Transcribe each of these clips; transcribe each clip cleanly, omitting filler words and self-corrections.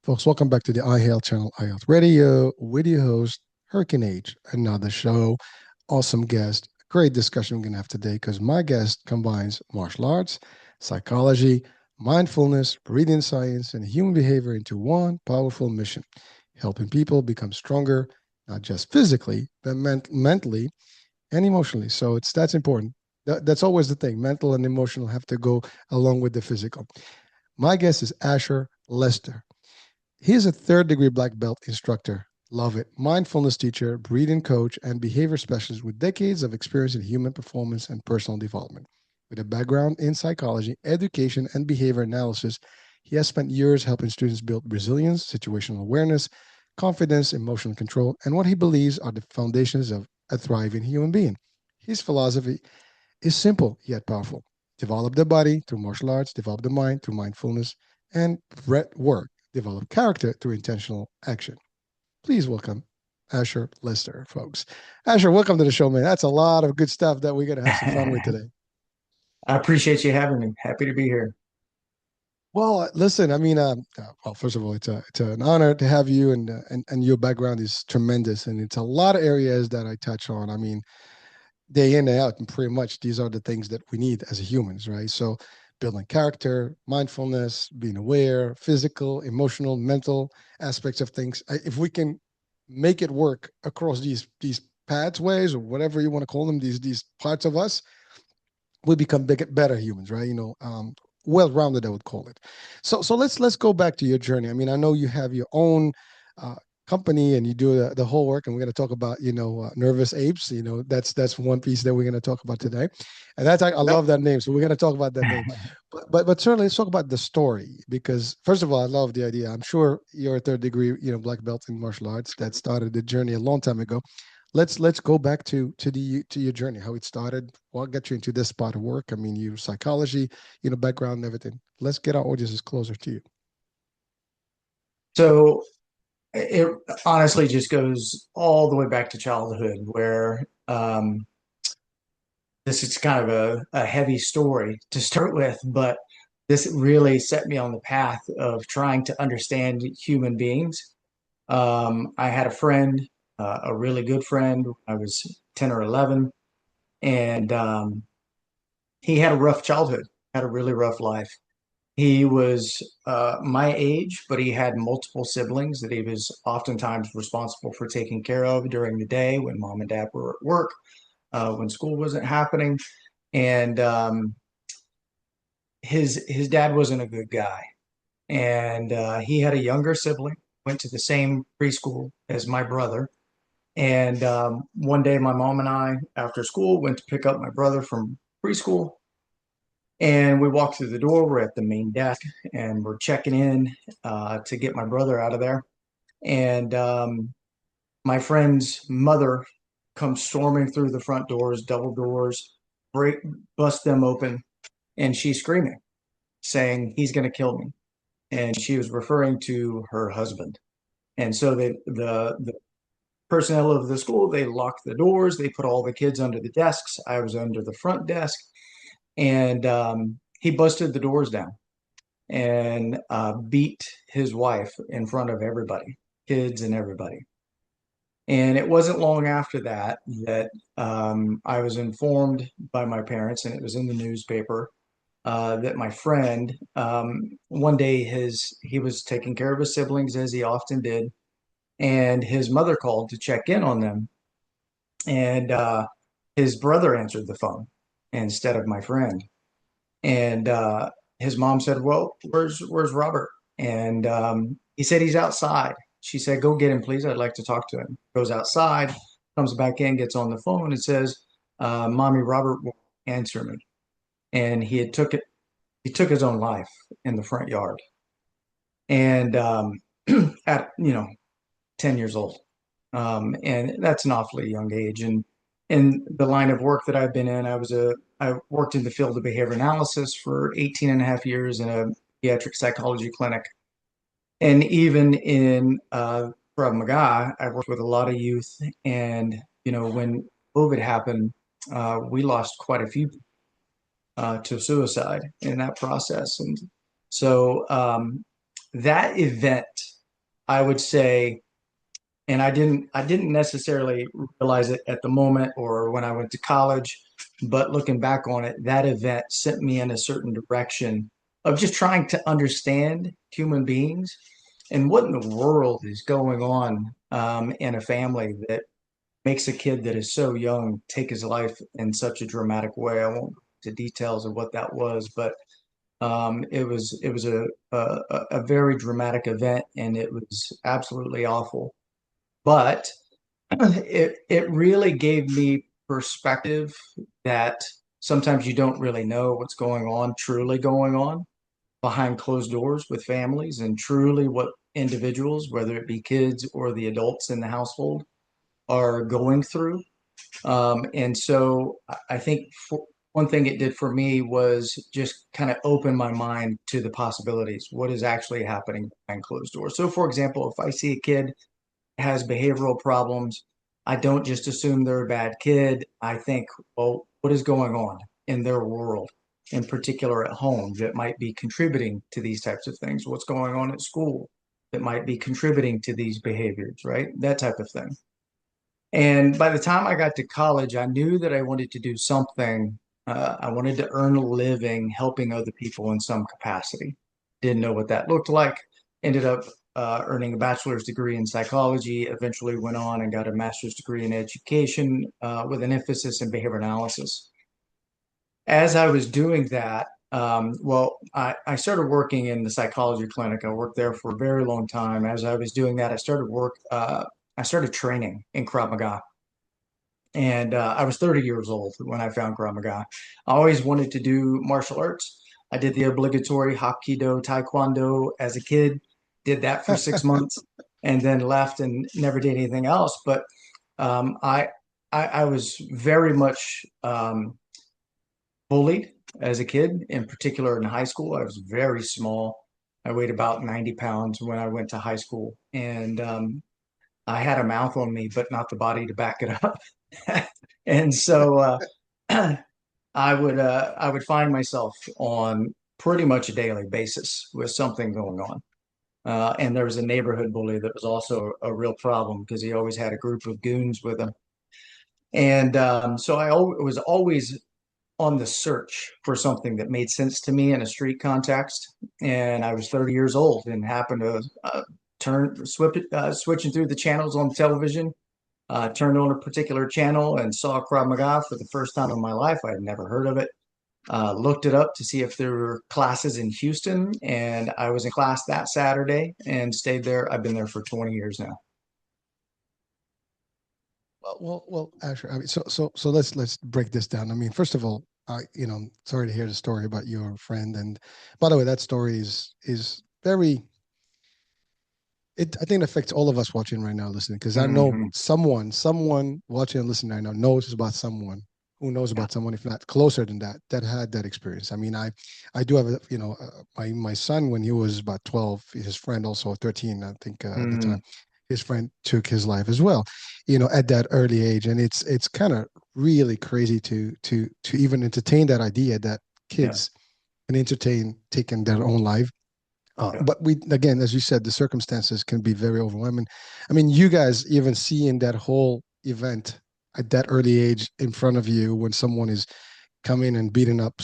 Folks, welcome back to the iHealth channel, iHealth Radio, with your host, Hurricane H. Another show, awesome guest, great discussion we're going to have today because my guest combines martial arts, psychology, mindfulness, breathing science, and human behavior into one powerful mission, helping people become stronger, not just physically, but mentally and emotionally. So that's important. That's always the thing. Mental and emotional have to go along with the physical. My guest is Asher Lester. He's a third degree black belt instructor. Love it. Mindfulness teacher, breathing coach, and behavior specialist with decades of experience in human performance and personal development. With a background in psychology, education, and behavior analysis, he has spent years helping students build resilience, situational awareness, confidence, emotional control, and what he believes are the foundations of a thriving human being. His philosophy is simple yet powerful. Develop the body through martial arts, develop the mind through mindfulness, and breath work, develop character through intentional action. Please welcome Asher Lister, folks. Asher, welcome to the show, man. That's a lot of good stuff that we're going to have some fun with I today. appreciate you having me. Happy to be here. Well, listen, I mean, well, first of all, it's an honor to have you, and your background is tremendous, and it's a lot of areas that I touch on. I mean, day in and out, and pretty much these are the things that we need as humans, right? So, building character, mindfulness, being aware, physical, emotional, mental aspects of things. If we can make it work across these pathways or whatever you want to call them, these parts of us, we become better humans, right? Well-rounded, I would call it. So let's go back to your journey. I mean, I know you have your own uh, company and you do the whole work, and we're going to talk about nervous apes. That's one piece that we're going to talk about today, and I Yep. love that name. So we're going to talk about that name, but certainly let's talk about the story because first of all, I love the idea. I'm sure you're a third degree black belt in martial arts that started the journey a long time ago. Let's go back to your journey, how it started, what got you into this spot of work. I mean, you psychology, background and everything. Let's get our audiences closer to you. So it honestly just goes all the way back to childhood, where this is kind of a heavy story to start with, but this really set me on the path of trying to understand human beings. I had a friend, a really good friend. I was 10 or 11, and he had a rough childhood, had a really rough life. He was my age, but he had multiple siblings that he was oftentimes responsible for taking care of during the day when mom and dad were at work, when school wasn't happening. And his dad wasn't a good guy. And he had a younger sibling, went to the same preschool as my brother. And one day, my mom and I, after school, went to pick up my brother from preschool. And we walked through the door. We're at the main desk and we're checking in to get my brother out of there. And my friend's mother comes storming through the front doors, double doors, break, bust them open, and she's screaming, saying, "He's going to kill me." And she was referring to her husband. And so the personnel of the school, they locked the doors, they put all the kids under the desks. I was under the front desk, and he busted the doors down and beat his wife in front of everybody, kids and everybody. And it wasn't long after that that I was informed by my parents, and it was in the newspaper, that my friend, one day he was taking care of his siblings as he often did, and his mother called to check in on them, and his brother answered the phone instead of my friend. And his mom said, "Well, where's Robert?" And he said he's outside. She said, "Go get him, please. I'd like to talk to him." Goes outside, comes back in, gets on the phone, and says, "Mommy, Robert won't answer me." And he took his own life in the front yard, and at 10 years old, and that's an awfully young age. And in the line of work that I've been in, I worked in the field of behavior analysis for 18 and a half years in a pediatric psychology clinic. And even in Krav Maga, I worked with a lot of youth. And, when COVID happened, we lost quite a few to suicide in that process. And so that event, I would say, and I didn't necessarily realize it at the moment or when I went to college, but looking back on it, that event sent me in a certain direction of just trying to understand human beings and what in the world is going on in a family that makes a kid that is so young take his life in such a dramatic way. I won't go into details of what that was, but it was a very dramatic event, and it was absolutely awful. But it really gave me perspective that sometimes you don't really know what's going on, truly going on behind closed doors with families, and truly what individuals, whether it be kids or the adults in the household, are going through. And so I think one thing it did for me was just kind of open my mind to the possibilities. What is actually happening behind closed doors? So, for example, if I see a kid has behavioral problems, I don't just assume they're a bad kid. I think, well, what is going on in their world, in particular at home, that might be contributing to these types of things? What's going on at school that might be contributing to these behaviors, right? That type of thing. And by the time I got to college, I knew that I wanted to do something. I wanted to earn a living helping other people in some capacity. Didn't know what that looked like. Ended up earning a bachelor's degree in psychology, eventually went on and got a master's degree in education with an emphasis in behavior analysis. As I was doing that, I started working in the psychology clinic. I worked there for a very long time. As I was doing that, I started training in Krav Maga. And I was 30 years old when I found Krav Maga. I always wanted to do martial arts. I did the obligatory Hapkido Taekwondo as a kid, did that for 6 months, and then left and never did anything else. But um, I, I was very much bullied as a kid, in particular in high school. I was very small. I weighed about 90 pounds when I went to high school, and I had a mouth on me, but not the body to back it up. And so I would find myself on pretty much a daily basis with something going on. And there was a neighborhood bully that was also a real problem because he always had a group of goons with him. And so was always on the search for something that made sense to me in a street context. And I was 30 years old and happened to switching through the channels on television, turned on a particular channel and saw Krav Maga for the first time in my life. I had never heard of it. Looked it up to see if there were classes in Houston, and I was in class that Saturday and stayed there. I've been there for 20 years now. Asher, I mean, so let's break this down. I mean, first of all, sorry to hear the story about your friend. And by the way, that story is very, I think it affects all of us watching right now, listening, because I know Hmm. someone watching and listening right now knows about someone who knows Yeah. about someone, if not closer than that, that had that experience. I mean, I do have my son when he was about 12, his friend also 13, I think at the time, Hmm. his friend took his life as well, at that early age, and it's kind of really crazy to even entertain that idea that Yeah. kids can entertain taking their own life. Yeah. But we, again, as you said, the circumstances can be very overwhelming. I mean, you guys even seeing that whole event at that early age in front of you when someone is coming and beating up,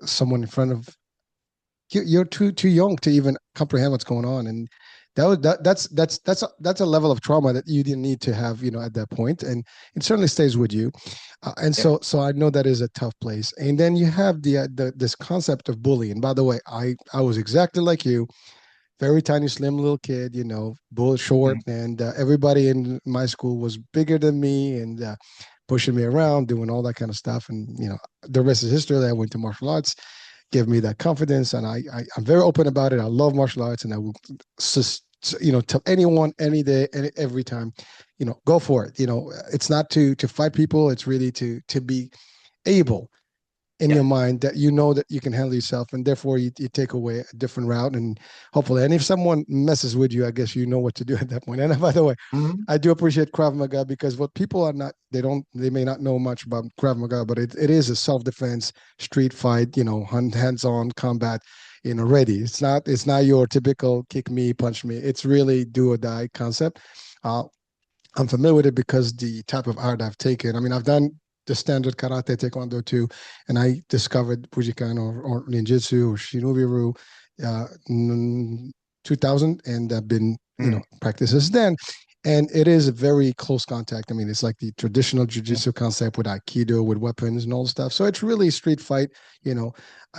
someone in front of you, you're too young to even comprehend what's going on, and that's a level of trauma that you didn't need to have, at that point, and it certainly stays with you. And Yeah. so I know that is a tough place. And then you have the this concept of bullying. By the way, I was exactly like you, very tiny, slim little kid, bull short, Mhm. and everybody in my school was bigger than me and pushing me around, doing all that kind of stuff. And the rest is history. I went to martial arts, gave me that confidence, and I'm very open about it. I love martial arts, and I will, tell anyone, any day, every time, go for it. It's not to fight people. It's really to be able in Yeah. your mind that you know that you can handle yourself, and therefore you take away a different route, and hopefully, and if someone messes with you, I guess you know what to do at that point. And by the way, Hmm. I do appreciate Krav Maga, because what people are not, they may not know much about Krav Maga, but it is a self-defense street fight, hands-on combat. ready. It's not your typical kick me, punch me. It's really do or die concept. Uh, I'm familiar with it because the type of art I've taken. I mean, I've done the standard karate, taekwondo too, and I discovered Bujinkan or ninjutsu or shinobi-ryu in 2000, and I've been Mm, practices then. And it is a very close contact. I mean, it's like the traditional yeah, jiu-jitsu concept with aikido, with weapons and all the stuff. So it's really street fight, you know,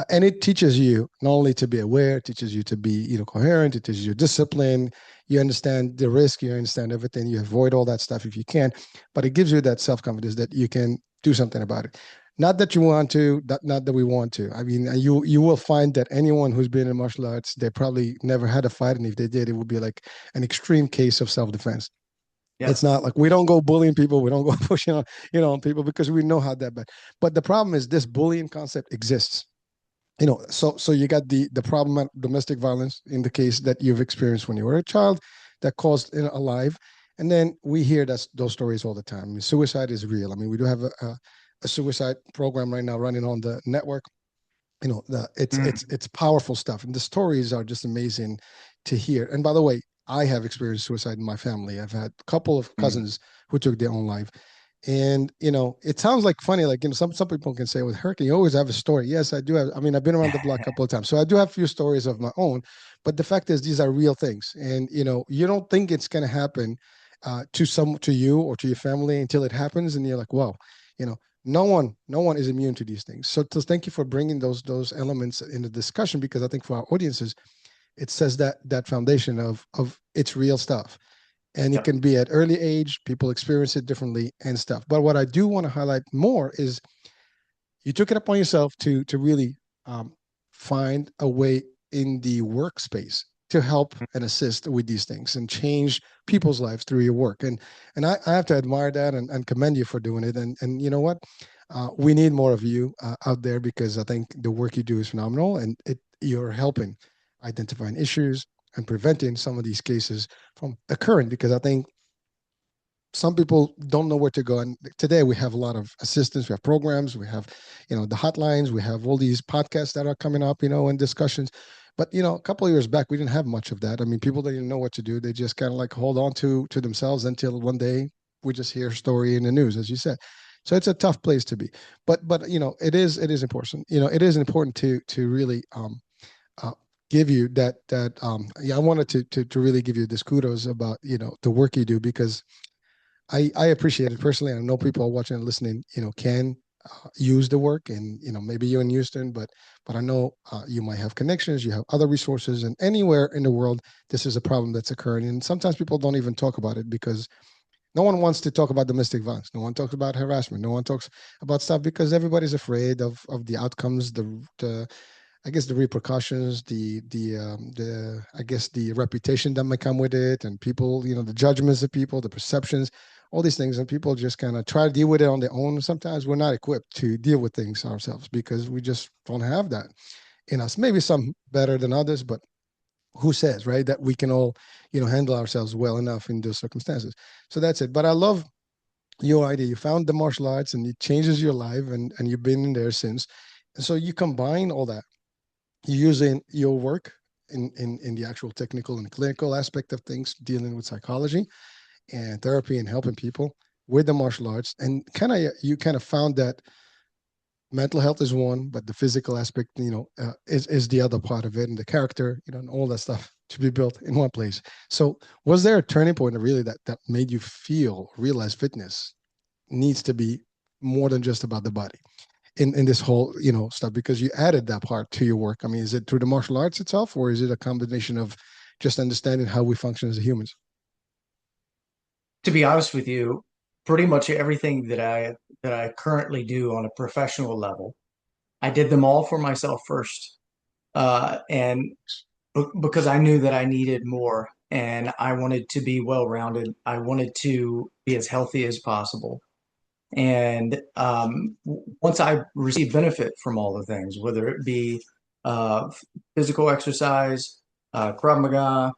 and it teaches you not only to be aware, it teaches you to be, coherent. It teaches you discipline, you understand the risk, you understand everything, you avoid all that stuff if you can, but it gives you that self-confidence that you can do something about it. Not that you want to, not that we want to. I mean, you will find that anyone who's been in martial arts, they probably never had a fight, and if they did, it would be like an extreme case of self-defense. yeah, It's not like we don't go bullying people, we don't go pushing on people because we know how that bad. But the problem is this bullying concept exists. So you got the problem of domestic violence in the case that you've experienced when you were a child that caused a life, and then we hear those stories all the time. I mean, suicide is real. I mean, we do have a suicide program right now running on the network. It's mm, it's powerful stuff, and the stories are just amazing to hear. And by the way, I have experienced suicide in my family. I've had a couple of mm. cousins who took their own life. And it sounds like funny, like some people can say with Hurricane, you always have a story. Yes, I do have. I mean, I've been around the block a couple of times, so I do have a few stories of my own. But the fact is, these are real things, and you don't think it's going to happen to you or to your family until it happens, and you're like, wow, you know, no one is immune to these things. So, thank you for bringing those elements in the discussion, because I think for our audiences, it says that foundation of it's real stuff, and it Yep. can be at early age, people experience it differently and stuff. But what I do want to highlight more is you took it upon yourself to really um, find a way in the workspace to help and assist with these things and change people's lives through your work. And I have to admire that and commend you for doing it. And you know what? We need more of you out there, because I think the work you do is phenomenal, and you're helping identifying issues and preventing some of these cases from occurring, because I think some people don't know where to go. And today we have a lot of assistance, we have programs, we have the hotlines, we have all these podcasts that are coming up, and discussions. But a couple of years back, we didn't have much of that. I mean, people didn't know what to do. They just kind of like hold on to themselves until one day we just hear a story in the news, as you said. So it's a tough place to be. But it is important. It is important to really uh, give you that. Yeah, I wanted to really give you this kudos about the work you do, because I appreciate it personally. I know people are watching and listening, can use the work, and maybe you're in Houston, but I know you might have connections, you have other resources, and anywhere in the world, this is a problem that's occurring. And sometimes people don't even talk about it, because no one wants to talk about domestic violence. No one talks about harassment. No one talks about stuff, because everybody's afraid of the outcomes, the I guess the repercussions, the I guess the reputation that might come with it, and people, the judgments of people, the perceptions, all these things, and people just kind of try to deal with it on their own. Sometimes we're not equipped to deal with things ourselves, because we just don't have that in us. Maybe some better than others, but who says, right, that we can all, handle ourselves well enough in those circumstances? So that's it. But I love your idea. You found the martial arts, and it changes your life, and you've been in there since. And so you combine all that using your work in the actual technical and clinical aspect of things, dealing with psychology and therapy and helping people with the martial arts, and you kind of found that mental health is one, but the physical aspect, is the other part of it, and the character, and all that stuff to be built in one place. So, was there a turning point really that made you realize fitness needs to be more than just about the body? In this whole stuff, because you added that part to your work. I mean, is it through the martial arts itself, or is it a combination of just understanding how we function as humans? To be honest with you, pretty much everything that I currently do on a professional level, I did them all for myself first, and because I knew that I needed more, and I wanted to be well-rounded. I wanted to be as healthy as possible. And once I received benefit from all the things, whether it be uh, physical exercise, Krav Maga,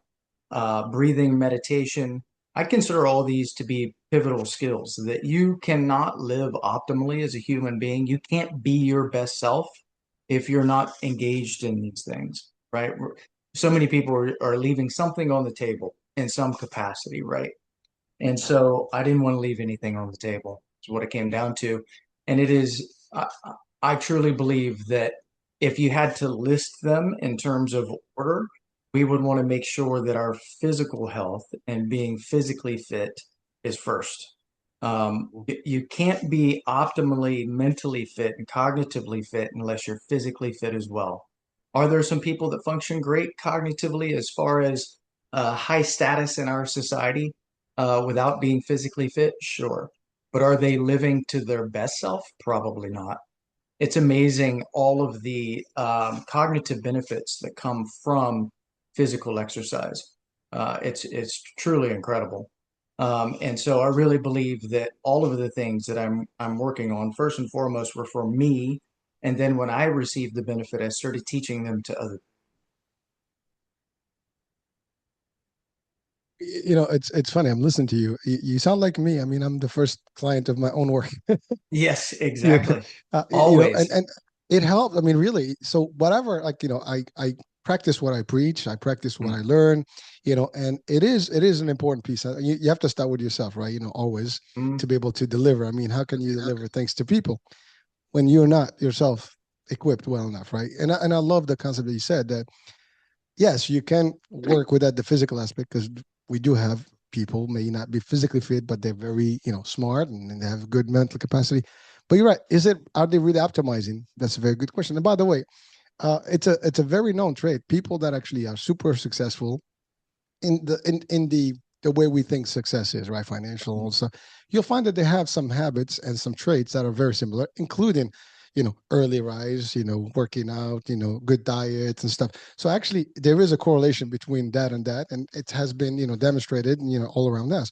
breathing, meditation, I consider all these to be pivotal skills that you cannot live optimally as a human being. You can't be your best self if you're not engaged in these things. right? So many people are leaving something on the table in some capacity, right? And so I didn't want to leave anything on the table. Is what it came down to. And it is, I truly believe that if you had to list them in terms of order, we would want to make sure that our physical health and being physically fit is first. You can't be optimally mentally fit and cognitively fit unless you're physically fit as well. Are there some people that function great cognitively as far as high status in our society without being physically fit? Sure. But are they living to their best self? Probably not. It's amazing all of the cognitive benefits that come from physical exercise. It's truly incredible. And so I really believe that all of the things that I'm working on, first and foremost, were for me. And then when I received the benefit, I started teaching them to others. It's funny. I'm listening to you. You sound like me. I mean, I'm the first client of my own work. Yes, Yeah, exactly. and Always. it helps. I mean, really. So whatever, like I practice what I preach. I practice what Mm, I learn. And it is an important piece. You have to start with yourself, right? Always mm, to be able to deliver. I mean, how can you deliver things to people when you're not yourself equipped well enough, right? And I love the concept that you said that yes, you can work without the physical aspect because we do have people may not be physically fit, but they're very, smart and they have good mental capacity. But you're right. Are they really optimizing? That's a very good question. And by the way, it's a very known trait. People that actually are super successful in the way we think success is, right? Financial and stuff. You'll find that they have some habits and some traits that are very similar, including, early rise, working out, good diet and stuff. So actually, there is a correlation between that and that, and it has been, demonstrated, all around us.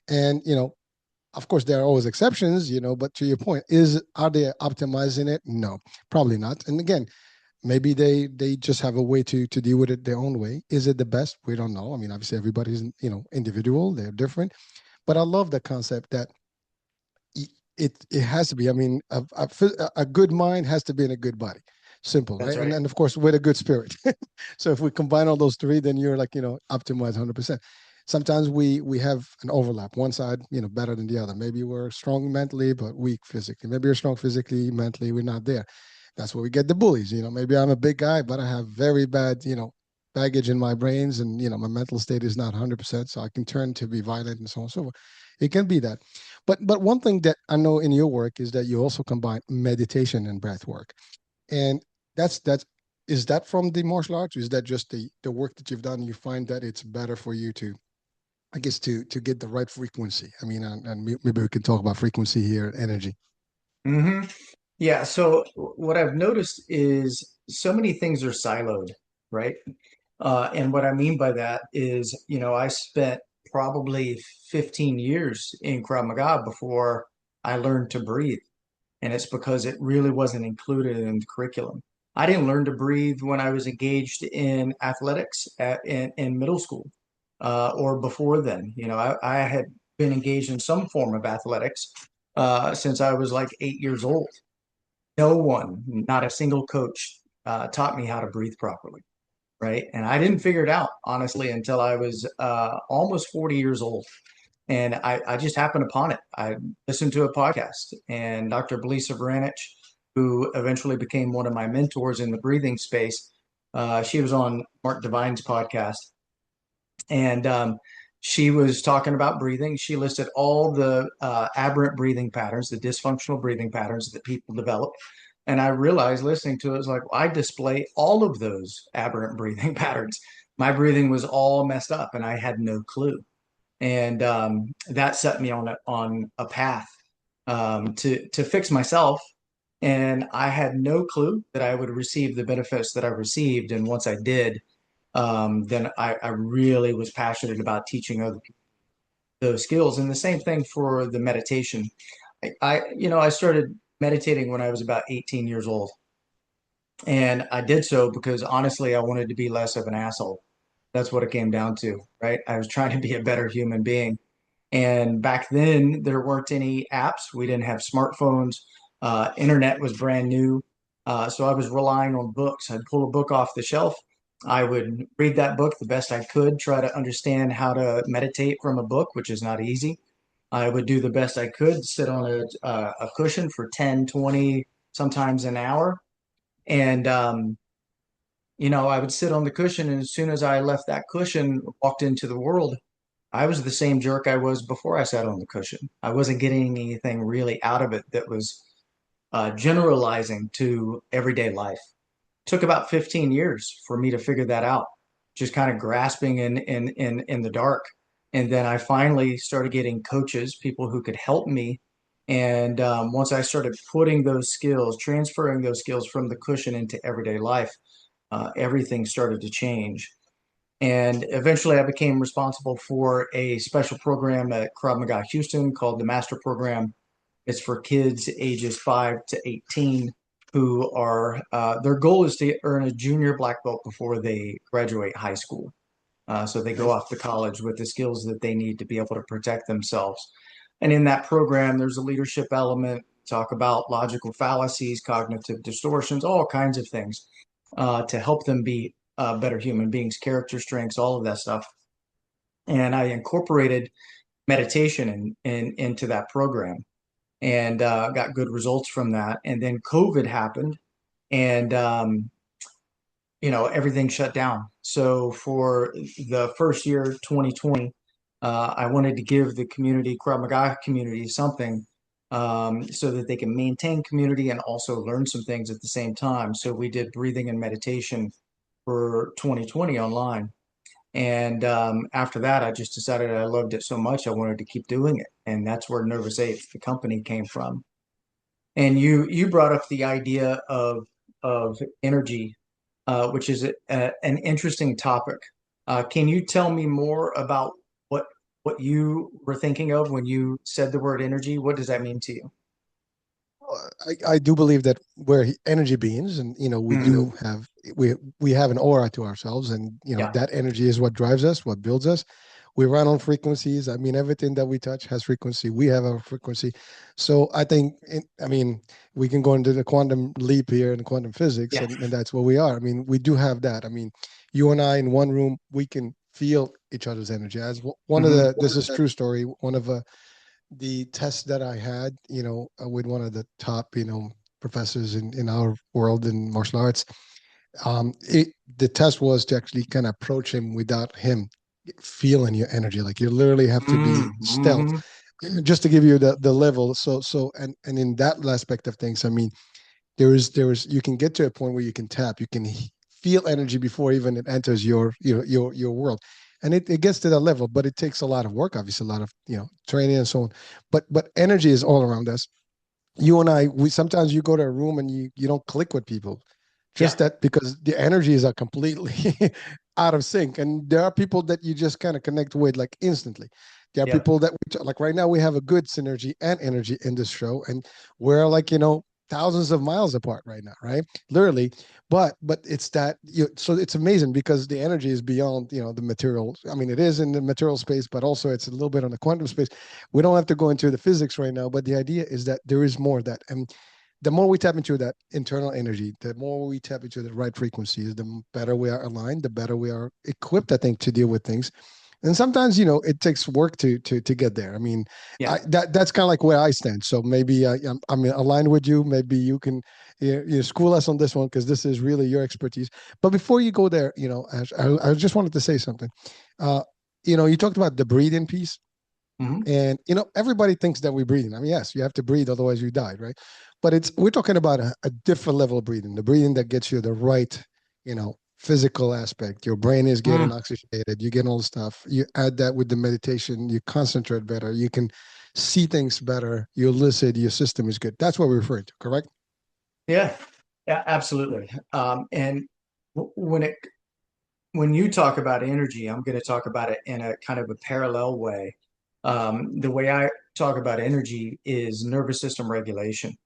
And of course, there are always exceptions, but to your point, are they optimizing it? No, probably not. And again, maybe they just have a way to deal with it their own way. Is it the best? We don't know. I mean, obviously everybody's individual, they're different. But I love the concept that it has to be. I mean, a good mind has to be in a good body. Simple, that's right? And right. then of course with a good spirit. So if we combine all those three, then you're like optimized 100%. Sometimes we have an overlap. One side better than the other. Maybe we're strong mentally but weak physically. Maybe you're strong physically, mentally we're not there. That's where we get the bullies. Maybe I'm a big guy, but I have very bad baggage in my brains, and my mental state is not 100%, so I can turn to be violent and so on and so forth. It can be that. But one thing that I know in your work is that you also combine meditation and breath work. And that's is that from the martial arts, or is that just the work that you've done? You find that it's better for you to, I guess, to get the right frequency. I mean, and maybe we can talk about frequency here, energy. Hmm. Yeah. So what I've noticed is so many things are siloed, right? And what I mean by that is, I spent probably 15 years in Krav Maga before I learned to breathe. And it's because it really wasn't included in the curriculum. I didn't learn to breathe when I was engaged in athletics in middle school or before then. I had been engaged in some form of athletics since I was like 8 years old. No one, not a single coach, taught me how to breathe properly, right? And I didn't figure it out, honestly, until I was almost 40 years old. And I just happened upon it. I listened to a podcast, and Dr. Belisa Vranich, who eventually became one of my mentors in the breathing space, she was on Mark Devine's podcast, and she was talking about breathing. She listed all the aberrant breathing patterns, the dysfunctional breathing patterns that people develop. And I realized listening to it was like, I display all of those aberrant breathing patterns. My breathing was all messed up, and I had no clue. And that set me on a path to fix myself. And I had no clue that I would receive the benefits that I received. And once I did, then I really was passionate about teaching other people those skills. And the same thing for the meditation. I started meditating when I was about 18 years old. And I did so because honestly, I wanted to be less of an asshole. That's what it came down to, right? I was trying to be a better human being. And back then, there weren't any apps. We didn't have smartphones. Internet was brand new. So I was relying on books. I'd pull a book off the shelf I would read that book the best I could, try to understand how to meditate from a book, which is not easy. I would do the best I could, sit on a cushion for 10, 20, sometimes an hour. And, I would sit on the cushion, and as soon as I left that cushion, walked into the world, I was the same jerk I was before I sat on the cushion. I wasn't getting anything really out of it that was generalizing to everyday life. Took about 15 years for me to figure that out, just kind of grasping in the dark. And then I finally started getting coaches, people who could help me. And once I started putting those skills, transferring those skills from the cushion into everyday life, everything started to change. And eventually I became responsible for a special program at Krav Maga Houston called the Master Program. It's for kids ages 5 to 18 who are, their goal is to earn a junior black belt before they graduate high school. So they go off to college with the skills that they need to be able to protect themselves. And in that program, there's a leadership element, talk about logical fallacies, cognitive distortions, all kinds of things to help them be better human beings, character strengths, all of that stuff. And I incorporated meditation into that program and got good results from that. And then COVID happened, and everything shut down. So for the first year, 2020, I wanted to give the community, Krav Maga community, something so that they can maintain community and also learn some things at the same time. So we did breathing and meditation for 2020 online. And after that, I just decided I loved it so much I wanted to keep doing it, and that's where Nervous Eighth, the company, came from. And you brought up the idea of energy, which is an interesting topic. Can you tell me more about what what you were thinking of when you said the word energy? What does that mean to you? I do believe that we're energy beings, and we Mm, do have we have an aura to ourselves, and yeah, that energy is what drives us, what builds us. We run on frequencies. I mean, everything that we touch has frequency. We have a frequency. So I think, I mean, we can go into the quantum leap here and quantum physics, yeah. and that's what we are. I mean, we do have that. I mean, you and I in one room, we can feel each other's energy. As one of Hmm. this is true story. One of the tests that I had, with one of the top, professors in our world in martial arts, the test was to actually kind of approach him without him feeling your energy. Like you literally have to be stealth, Mm-hmm. just to give you the level. And in that aspect of things, I mean, there is you can get to a point where you can tap, you can feel energy before even it enters your world, and it gets to that level, but it takes a lot of work, obviously a lot of training and so on. But energy is all around us. You and I, we sometimes you go to a room and you don't click with people, Yeah. just that because the energies are completely out of sync, and there are people that you just kind of connect with like instantly. There are Yep. people that like right now we have a good synergy and energy in this show, and we're like thousands of miles apart right now, right? Literally. But it's that so it's amazing because the energy is beyond the material. I mean, it is in the material space, but also it's a little bit on the quantum space. We don't have to go into the physics right now, but the idea is that there is more of that. And the more we tap into that internal energy, the more we tap into the right frequencies, the better we are aligned, the better we are equipped, I think, to deal with things. And sometimes, it takes work to get there. I mean, Yeah. that's kind of like where I stand. So maybe I'm aligned with you. Maybe you can school us on this one because this is really your expertise. But before you go there, Ash, I just wanted to say something. Uh, you talked about the breathing piece. Hmm. And everybody thinks that we're breathing. I mean, yes, you have to breathe, otherwise you die, right? But we're talking about a different level of breathing, the breathing that gets you the right, physical aspect. Your brain is getting Mm. oxygenated, you get all the stuff. You add that with the meditation, you concentrate better, you can see things better, you listen, your system is good. That's what we're referring to, correct? Yeah. Yeah, absolutely. And when you talk about energy, I'm going to talk about it in a kind of a parallel way. The way I talk about energy is nervous system regulation.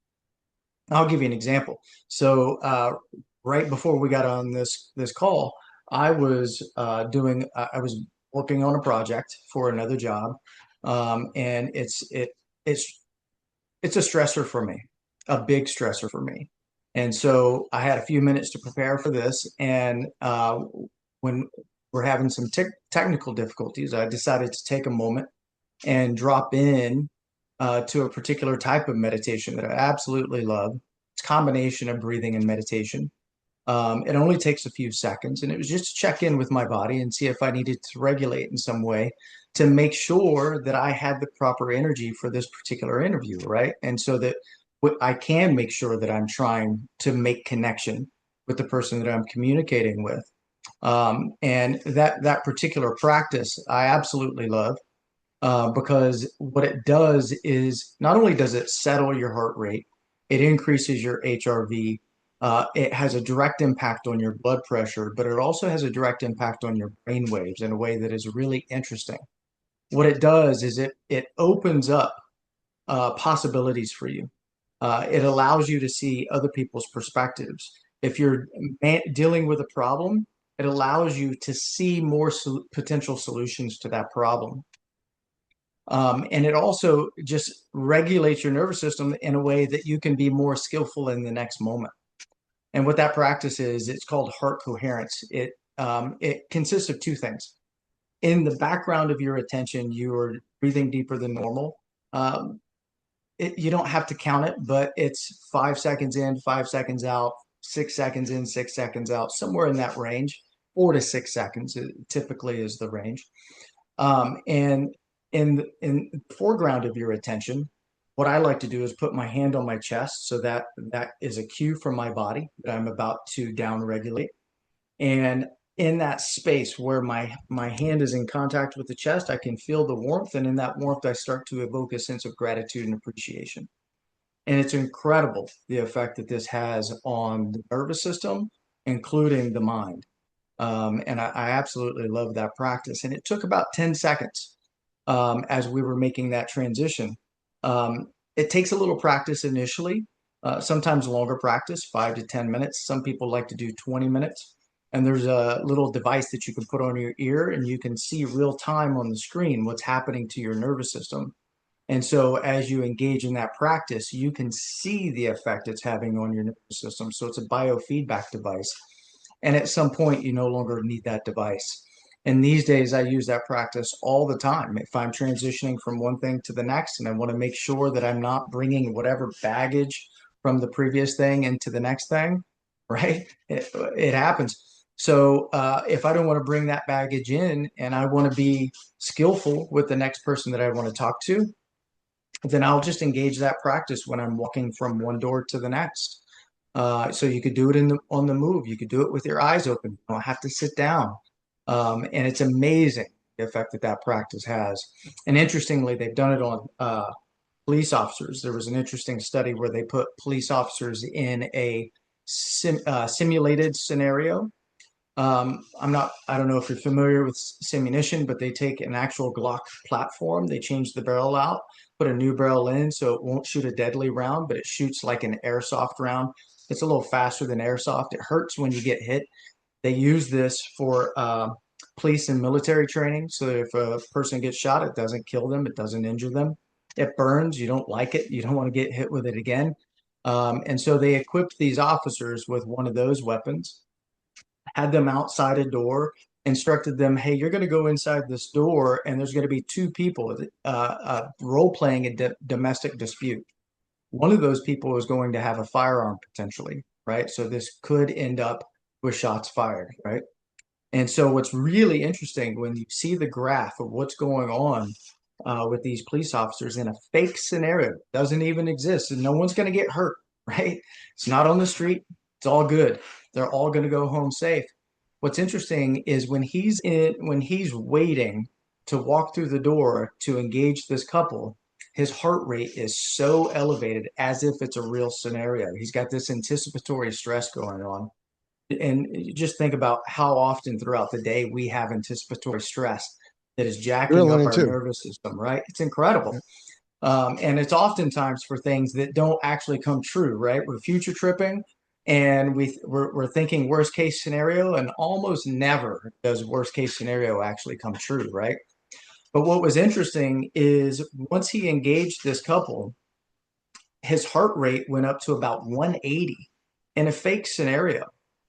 I'll give you an example. So, right before we got on this call, I was working on a project for another job, and it's a stressor for me, a big stressor for me. And so I had a few minutes to prepare for this. And when we're having some technical difficulties, I decided to take a moment and drop in to a particular type of meditation that I absolutely love. It's a combination of breathing and meditation. It only takes a few seconds, and it was just to check in with my body and see if I needed to regulate in some way to make sure that I had the proper energy for this particular interview, right? And so that I can make sure that I'm trying to make connection with the person that I'm communicating with. And that particular practice I absolutely love because what it does is not only does it settle your heart rate, it increases your HRV. It has a direct impact on your blood pressure, but it also has a direct impact on your brain waves in a way that is really interesting. What it does is it opens up possibilities for you. It allows you to see other people's perspectives. If you're dealing with a problem, it allows you to see more potential solutions to that problem. And it also just regulates your nervous system in a way that you can be more skillful in the next moment. And what that practice is, it's called heart coherence. It consists of two things. In the background of your attention, you are breathing deeper than normal. Um, you don't have to count it, but it's 5 seconds in, 5 seconds out, 6 seconds in, 6 seconds out, somewhere in that range. 4 to 6 seconds typically is the range. And in the foreground of your attention, what I like to do is put my hand on my chest so that that is a cue from my body that I'm about to down regulate. And in that space where my hand is in contact with the chest, I can feel the warmth, and in that warmth, I start to evoke a sense of gratitude and appreciation. And it's incredible the effect that this has on the nervous system, including the mind. And I absolutely love that practice. And it took about 10 seconds as we were making that transition. It takes a little practice initially, sometimes longer practice, 5 to 10 minutes. Some people like to do 20 minutes. And there's a little device that you can put on your ear, and you can see real time on the screen what's happening to your nervous system. And so as you engage in that practice, you can see the effect it's having on your nervous system. So it's a biofeedback device. And at some point, you no longer need that device. And these days, I use that practice all the time. If I'm transitioning from one thing to the next, and I want to make sure that I'm not bringing whatever baggage from the previous thing into the next thing, right? It happens. So if I don't want to bring that baggage in and I want to be skillful with the next person that I want to talk to, then I'll just engage that practice when I'm walking from one door to the next. So you could do it on the move. You could do it with your eyes open. You don't have to sit down. And it's amazing the effect that that practice has. And interestingly, they've done it on police officers. There was an interesting study where they put police officers in a simulated scenario. I don't know if you're familiar with simunition, but they take an actual Glock platform, they change the barrel out, put a new barrel in so it won't shoot a deadly round, but it shoots like an airsoft round. It's a little faster than airsoft. It hurts when you get hit. They use this for police and military training. So if a person gets shot, it doesn't kill them, it doesn't injure them. It burns. You don't like it. You don't want to get hit with it again. And so they equipped these officers with one of those weapons, had them outside a door, instructed them, hey, you're going to go inside this door, and there's going to be two people role playing a domestic dispute. One of those people is going to have a firearm potentially, right? So this could end up with shots fired, right? And so what's really interesting when you see the graph of what's going on with these police officers in a fake scenario, doesn't even exist, and no one's going to get hurt, right? It's not on the street. It's all good. They're all going to go home safe. What's interesting is when he's waiting to walk through the door to engage this couple, his heart rate is so elevated as if it's a real scenario. He's got this anticipatory stress going on. And just think about how often throughout the day we have anticipatory stress that is jacking up Adrenaline our too. nervous system, right? It's incredible. Yeah. And it's oftentimes for things that don't actually come true, right? We're future tripping and we're thinking worst case scenario, and almost never does worst case scenario actually come true, right? But what was interesting is once he engaged this couple, his heart rate went up to about 180. in a fake scenario,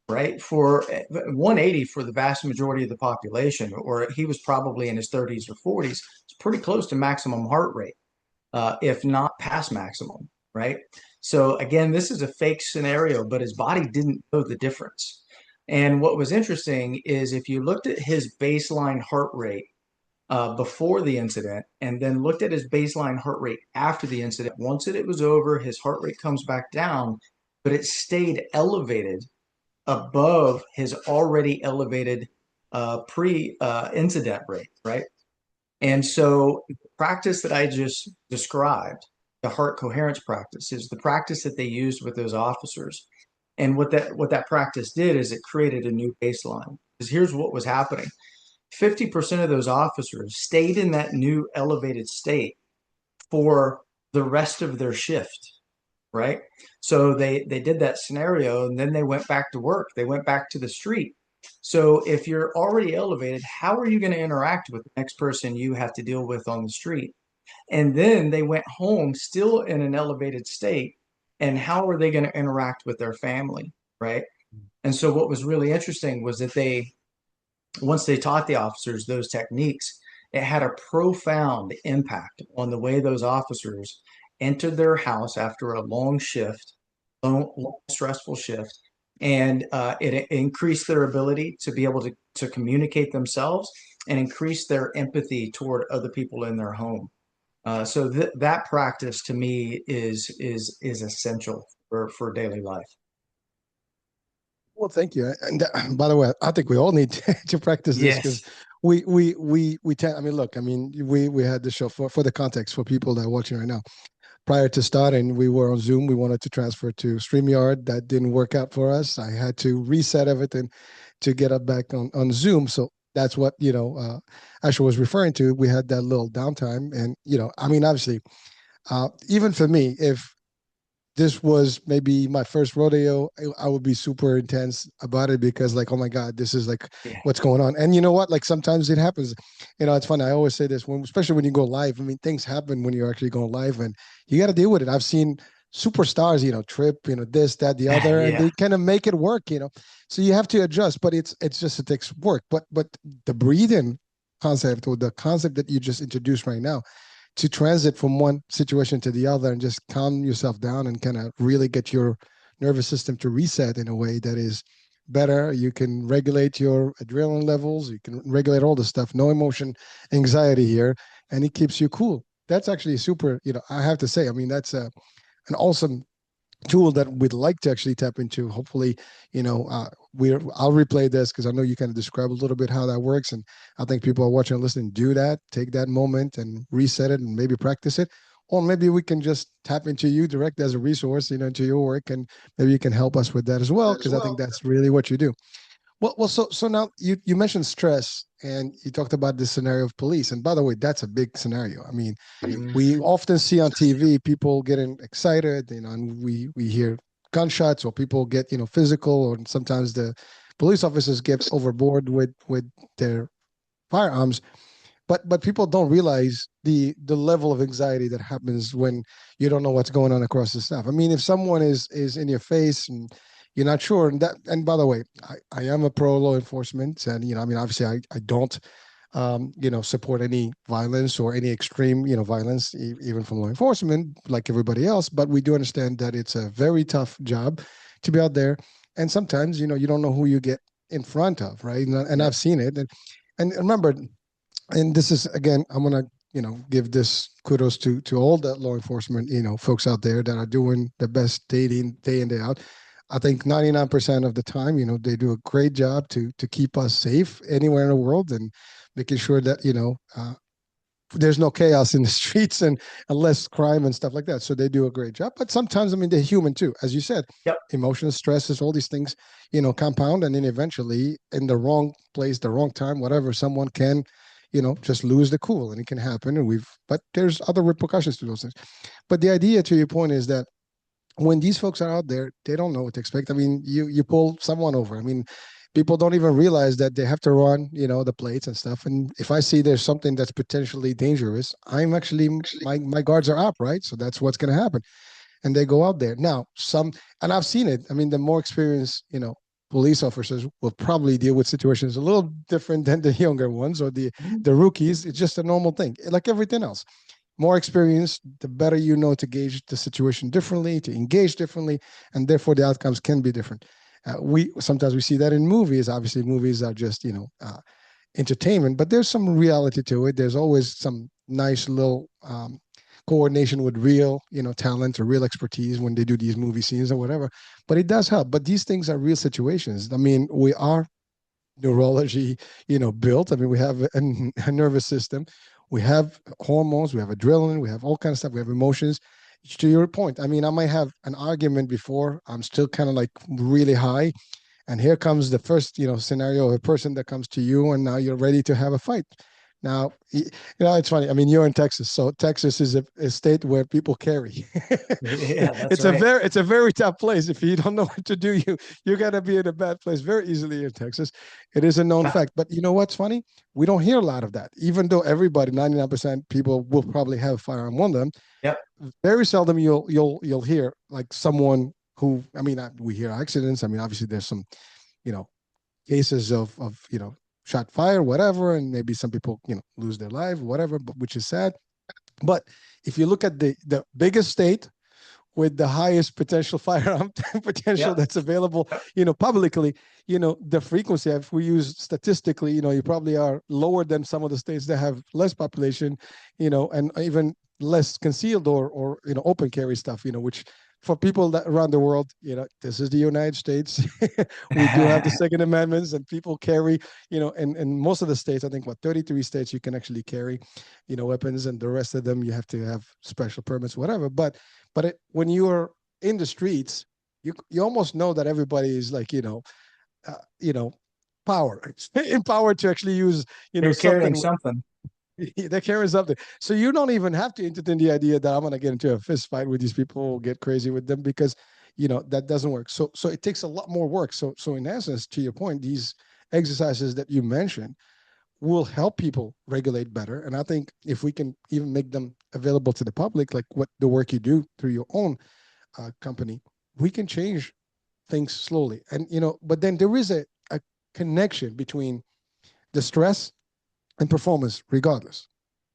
right? For 180 for the vast majority of the population, or he was probably in his 30s or 40s. It's pretty close to maximum heart rate, if not past maximum, right? So again, this is a fake scenario, but his body didn't know the difference. And what was interesting is if you looked at his baseline heart rate before the incident and then looked at his baseline heart rate after the incident, once it was over, his heart rate comes back down, but it stayed elevated above his already elevated pre-incident rate, right? And so the practice that I just described, the heart coherence practice, is the practice that they used with those officers. And what that practice did is it created a new baseline. Because here's what was happening. 50% of those officers stayed in that new elevated state for the rest of their shift, right? So they did that scenario and then they went back to work. They went back to the street. So if you're already elevated, how are you going to interact with the next person you have to deal with on the street? And then they went home still in an elevated state. And how are they going to interact with their family, right? And so what was really interesting was that once they taught the officers those techniques, it had a profound impact on the way those officers entered their house after a long shift, long stressful shift, and it increased their ability to be able to communicate themselves and increase their empathy toward other people in their home. So that practice to me is essential for daily life. Well, thank you. And by the way, I think we all need to practice this because Yes. we tend. I mean, look. I mean, we had the show for the context for people that are watching right now. Prior to starting, we were on Zoom. We wanted to transfer to StreamYard. That didn't work out for us. I had to reset everything to get up back on Zoom. So that's what Asha was referring to. We had that little downtime, and I mean, obviously, even for me, if this was maybe my first rodeo, I would be super intense about it because, like, oh my God, this is like Yeah. what's going on. And you know what? Like, sometimes it happens. It's funny. I always say this, especially when you go live. I mean, things happen when you're actually going live and you got to deal with it. I've seen superstars, trip, this, that, the other, and Yeah. they kind of make it work. So you have to adjust, but it's just, it takes work. But the breathing concept, or the concept that you just introduced right now, to transit from one situation to the other and just calm yourself down and kind of really get your nervous system to reset in a way that is better. You can regulate your adrenaline levels, you can regulate all the stuff, no emotion, anxiety here, and it keeps you cool. That's actually super, I have to say, I mean, that's an awesome tool that we'd like to actually tap into. Hopefully, we're I'll replay this because I know you kind of describe a little bit how that works, and I think people are watching and listening do that. Take that moment and reset it, and maybe practice it. Or maybe we can just tap into you direct as a resource, into your work, and maybe you can help us with that as well, because I think that's really what you do. Well, so now you mentioned stress, and you talked about this scenario of police. And by the way, that's a big scenario. I mean, we Mhm. often see on TV people getting excited, and we hear gunshots, or people get physical, or sometimes the police officers get overboard with their firearms. But people don't realize the level of anxiety that happens when you don't know what's going on across the stuff. I mean, if someone is in your face and you're not sure, and by the way, I am a pro law enforcement, and I mean, obviously I don't support any violence or any extreme, violence, even from law enforcement, like everybody else. But we do understand that it's a very tough job to be out there, and sometimes, you don't know who you get in front of, right? And Yeah. I've seen it, and remember, and this is again, I'm gonna give this kudos to all the law enforcement folks out there that are doing the best day in day out. I think 99% of the time, they do a great job to keep us safe anywhere in the world, and making sure that there's no chaos in the streets and less crime and stuff like that. So they do a great job. But sometimes, I mean, they're human too, as you said. Yep. Emotions, stresses, all these things, compound, and then eventually, in the wrong place, the wrong time, whatever, someone can, just lose the cool, and it can happen. But there's other repercussions to those things. But the idea, to your point, is that when these folks are out there, they don't know what to expect. I mean, you pull someone over. I mean, people don't even realize that they have to run, the plates and stuff. And if I see there's something that's potentially dangerous, I'm actually my guards are up, right? So that's what's going to happen. and they go out there. Now, some, and I've seen it. I mean, the more experienced, police officers will probably deal with situations a little different than the younger ones or the rookies. It's just a normal thing, like everything else. More experience, the better you know to gauge the situation differently, to engage differently, and therefore the outcomes can be different. We sometimes we see that in movies. Obviously, movies are just entertainment, but there's some reality to it. There's always some nice little coordination with real, talent or real expertise when they do these movie scenes or whatever. But it does help. But these things are real situations. I mean, we are neurology, built. I mean, we have a nervous system, we have hormones, we have adrenaline, we have all kinds of stuff, we have emotions. To your point, I mean, I might have an argument before I'm still kind of like really high, and here comes the first scenario of a person that comes to you and now you're ready to have a fight. Now it's funny. I mean, you're in Texas, so Texas is a state where people carry. Yeah, that's right. It's a very tough place. If you don't know what to do, you're gonna be in a bad place very easily in Texas. It is a known Yeah. fact. But you know what's funny? We don't hear a lot of that. Even though everybody, 99% people will probably have a firearm on them, Yep. very seldom you'll hear like someone who, I mean, we hear accidents. I mean, obviously there's some, you know, cases of shot fire, whatever, and maybe some people lose their life, whatever, but which is sad. But if you look at the biggest state with the highest potential firearm potential Yep. that's available, Yep. publicly, the frequency, if we use statistically, you probably are lower than some of the states that have less population, and even less concealed or open carry stuff, which for people that around the world, this is the United States. We do have the Second Amendments, and people carry, in most of the states, I think what 33 states you can actually carry, weapons, and the rest of them you have to have special permits, whatever. But when you're in the streets, you almost know that everybody is like uh, you know power empowered to actually use They're carrying something. something. They're carrying something, so you don't even have to entertain the idea that I'm going to get into a fist fight with these people, get crazy with them, because that doesn't work. So it takes a lot more work. So in essence, to your point, these exercises that you mentioned will help people regulate better. And I think if we can even make them available to the public, like what the work you do through your own company, we can change things slowly. And but then there is a connection between the stress and performance, regardless.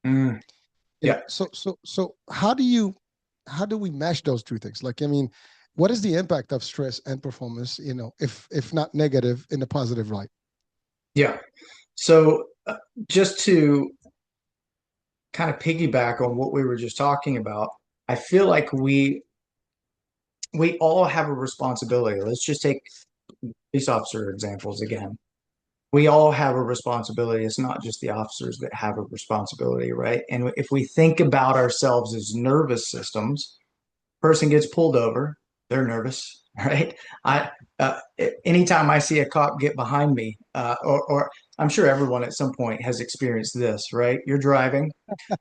Mm, yeah. So how do we mesh those two things? Like, I mean, what is the impact of stress and performance? If not negative, in a positive light. Yeah. So just to kind of piggyback on what we were just talking about, I feel like we all have a responsibility. Let's just take police officer examples again. We all have a responsibility. It's not just the officers that have a responsibility, right? And if we think about ourselves as nervous systems, person gets pulled over, they're nervous, right? I anytime I see a cop get behind me, or I'm sure everyone at some point has experienced this, right? You're driving,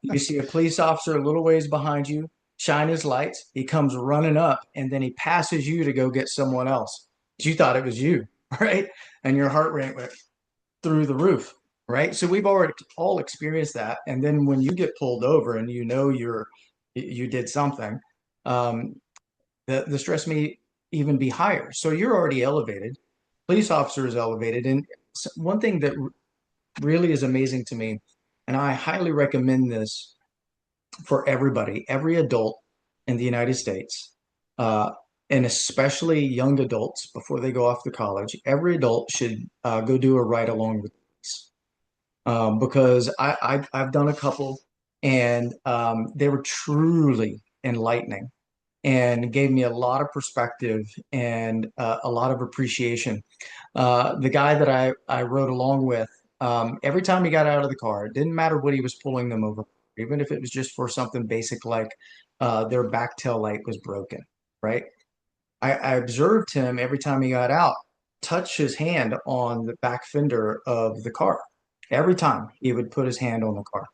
you see a police officer a little ways behind you, shine his lights, he comes running up, and then he passes you to go get someone else. You thought it was you, right? And your heart rate went through the roof, right? So we've already all experienced that. And then when you get pulled over and you did something, um, the stress may even be higher. So you're already elevated. Police officer is elevated. And one thing that really is amazing to me, and I highly recommend this for everybody, every adult in the United States, uh, and especially young adults before they go off to college, every adult should go do a ride along with police. Because I've done a couple, and they were truly enlightening and gave me a lot of perspective and a lot of appreciation. The guy that I rode along with, every time he got out of the car, it didn't matter what he was pulling them over, even if it was just for something basic like their back tail light was broken, right? I observed him every time he got out, touch his hand on the back fender of the car. Every time he would put his hand on the car.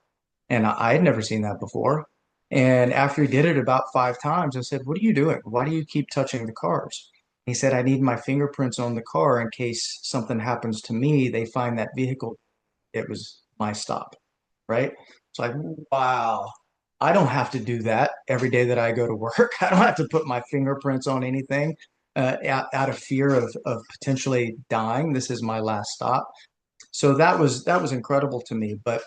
And I had never seen that before. And after he did it about 5 times, I said, "What are you doing? Why do you keep touching the cars?" He said, "I need my fingerprints on the car in case something happens to me. They find that vehicle. It was my stop." Right? It's like, wow. I don't have to do that every day that I go to work. I don't have to put my fingerprints on anything out of fear of potentially dying. This is my last stop. So that was incredible to me. But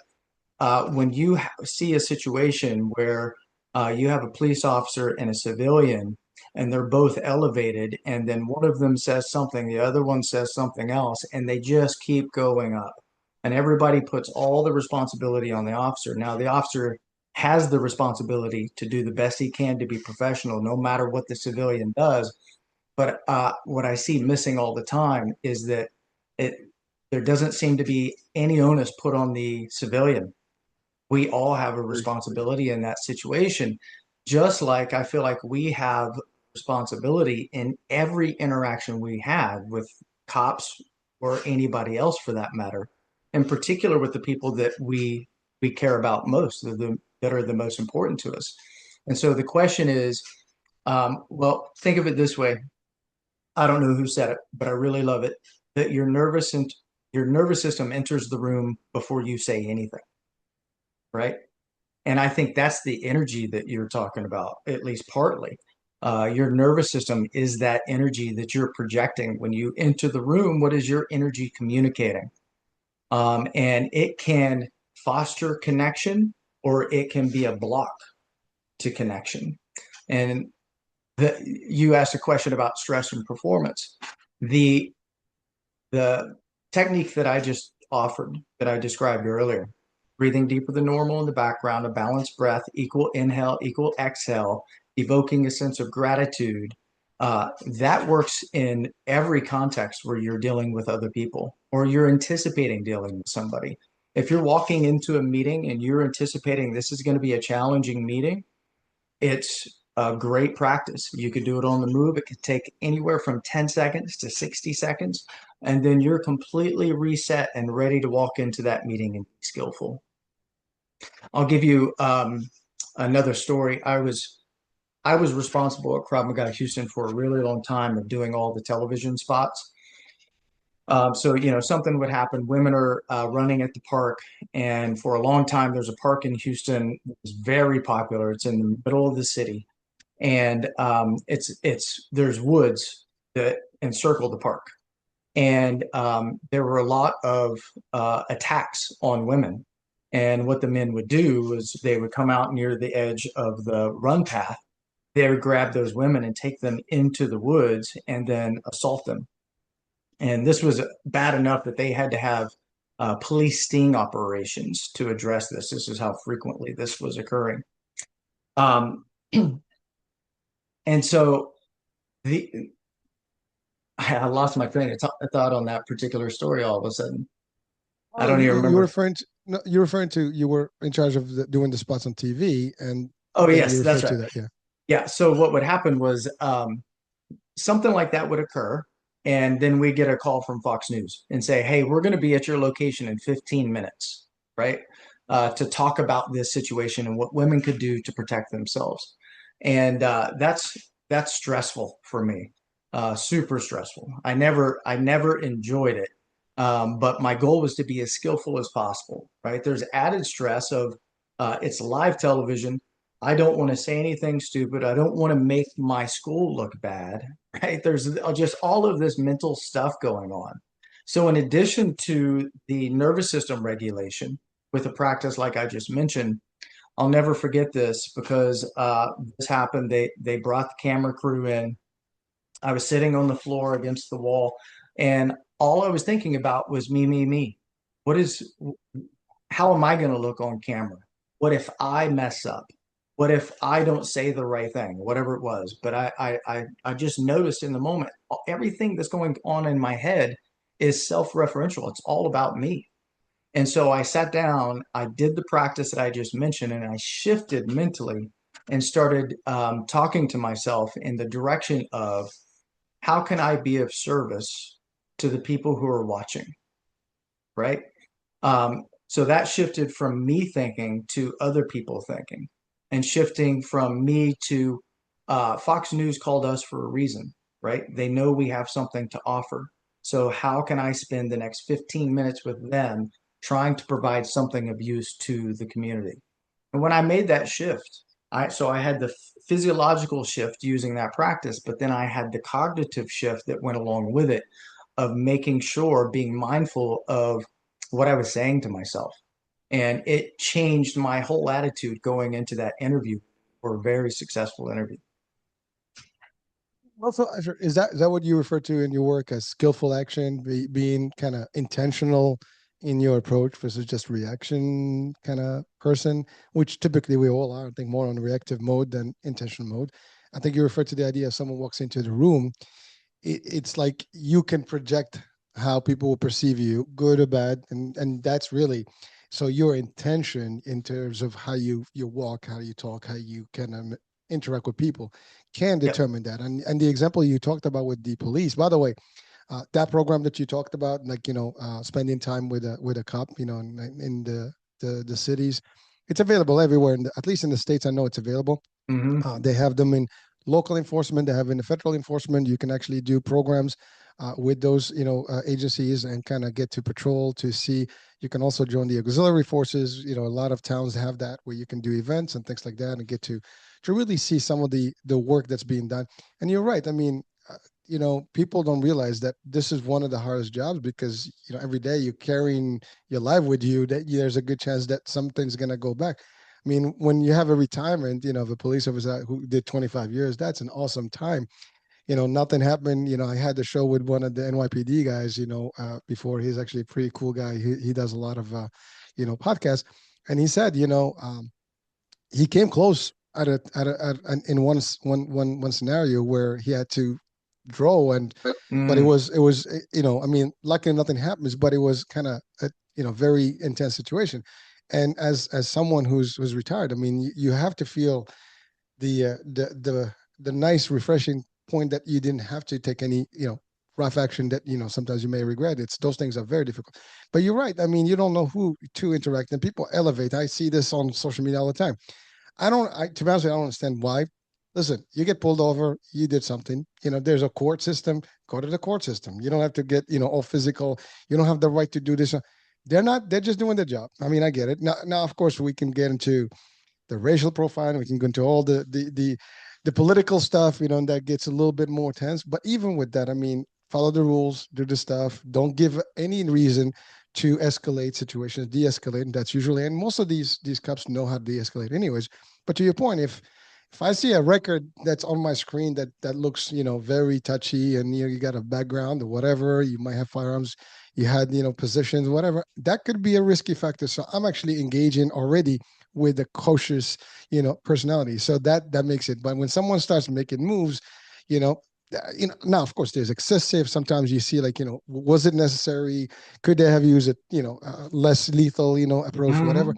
when you see a situation where you have a police officer and a civilian, and they're both elevated, and then one of them says something, the other one says something else, and they just keep going up. And everybody puts all the responsibility on the officer. Now, the officer has the responsibility to do the best he can to be professional, no matter what the civilian does. But what I see missing all the time is that it there doesn't seem to be any onus put on the civilian. We all have a responsibility in that situation, just like I feel like we have responsibility in every interaction we have with cops or anybody else for that matter, in particular with the people that we care about most, that are the most important to us. And so the question is, well, think of it this way. I don't know who said it, but I really love it, that your nervous system enters the room before you say anything, right? And I think that's the energy that you're talking about, at least partly. Your nervous system is that energy that you're projecting when you enter the room. What is your energy communicating? And it can foster connection, or it can be a block to connection. And you asked a question about stress and performance. The the technique that I just offered, that I described earlier, breathing deeper than normal in the background, a balanced breath, equal inhale, equal exhale, evoking a sense of gratitude. That works in every context where you're dealing with other people or you're anticipating dealing with somebody. If you're walking into a meeting and you're anticipating this is going to be a challenging meeting, it's a great practice. You could do it on the move. It could take anywhere from 10 seconds to 60 seconds. And then you're completely reset and ready to walk into that meeting and be skillful. I'll give you another story. I was responsible at Krav Maga Houston for a really long time of doing all the television spots. So, something would happen. Women are running at the park, and for a long time, there's a park in Houston that's very popular. It's in the middle of the city, and it's there's woods that encircle the park, and there were a lot of attacks on women. And what the men would do is they would come out near the edge of the run path. They would grab those women and take them into the woods and then assault them. And this was bad enough that they had to have police sting operations to address this. This is how frequently this was occurring. Um, and so the I lost my train of thought on that particular story all of a sudden. I Oh, don't even you were remember. referring to no, you're referring to you were in charge of doing the spots on TV, and Oh, then you yes, that's referred right. to that. Yeah. Yeah. So what would happen was something like that would occur. And then we get a call from Fox News and say, hey, we're going to be at your location in 15 minutes, right? To talk about this situation and what women could do to protect themselves. And that's stressful for me, super stressful. I never enjoyed it. But my goal was to be as skillful as possible, right? There's added stress of it's live television. I don't want to say anything stupid. I don't want to make my school look bad, right? There's just all of this mental stuff going on. So, in addition to the nervous system regulation with a practice like I just mentioned, I'll never forget this because this happened. They brought the camera crew in. I was sitting on the floor against the wall, and all I was thinking about was me, me, me. What is how am I going to look on camera? What if I mess up? What if I don't say the right thing? Whatever it was. But I just noticed in the moment, everything that's going on in my head is self-referential. It's all about me. And so I sat down, I did the practice that I just mentioned, and I shifted mentally and started talking to myself in the direction of how can I be of service to the people who are watching, right? So that shifted from me thinking to other people thinking, and shifting from me to Fox News called us for a reason, right? They know we have something to offer. So how can I spend the next 15 minutes with them trying to provide something of use to the community? And when I made that shift, I had the physiological shift using that practice, but then I had the cognitive shift that went along with it of making sure, being mindful of what I was saying to myself. And it changed my whole attitude going into that interview for a very successful interview. Also, is that what you refer to in your work as skillful action, being kind of intentional in your approach versus just reaction kind of person, which typically we all are. I think more on reactive mode than intentional mode. I think you refer to the idea of someone walks into the room, it's like you can project how people will perceive you, good or bad, and that's really so your intention in terms of how you walk, how you talk, how you kind of interact with people can Yep. determine that. And the example you talked about with the police, by the way, that program that you talked about, like spending time with a cop, in the cities, it's available everywhere. At least in the states, I know it's available. Hmm. They have them in local enforcement. They have in the federal enforcement. You can actually do programs with those, agencies and kind of get to patrol to see. You can also join the auxiliary forces. A lot of towns have that where you can do events and things like that and get to really see some of the work that's being done. And you're right. I mean, people don't realize that this is one of the hardest jobs because every day you're carrying your life with you. That there's a good chance that something's gonna go back. I mean, when you have a retirement, of a police officer who did 25 years, that's an awesome time. Nothing happened. I had the show with one of the NYPD guys, before. He's actually a pretty cool guy. He does a lot of, podcasts. And he said, he came close in one scenario where he had to draw but it Mm, was it was I mean, luckily nothing happens, but it was kind of a very intense situation. And as someone who's retired, I mean, you have to feel the nice refreshing point that you didn't have to take any rough action that sometimes you may regret. It's those things are very difficult. But you're right. I mean, you don't know who to interact, and people elevate. I see this on social media all the time. To be honest, I don't understand why. Listen, you get pulled over, you did something. There's a court system. Go to the court system. You don't have to get all physical. You don't have the right to do this. They're not. They're just doing their job. I mean, I get it. Now, of course, we can get into the racial profiling. We can go into all the political stuff. And that gets a little bit more tense. But even with that, I mean, follow the rules, do the stuff. Don't give any reason to escalate situations, de-escalate. And that's usually, and most of these cops know how to de-escalate anyways. But to your point, if I see a record that's on my screen that looks very touchy, and you got a background or whatever, you might have firearms, you had positions, whatever, that could be a risky factor. So I'm actually engaging already with a cautious personality. So that makes it. But when someone starts making moves, you know. Now of course there's excessive. Sometimes you see, like, was it necessary? Could they have used it, less lethal, approach, whatever.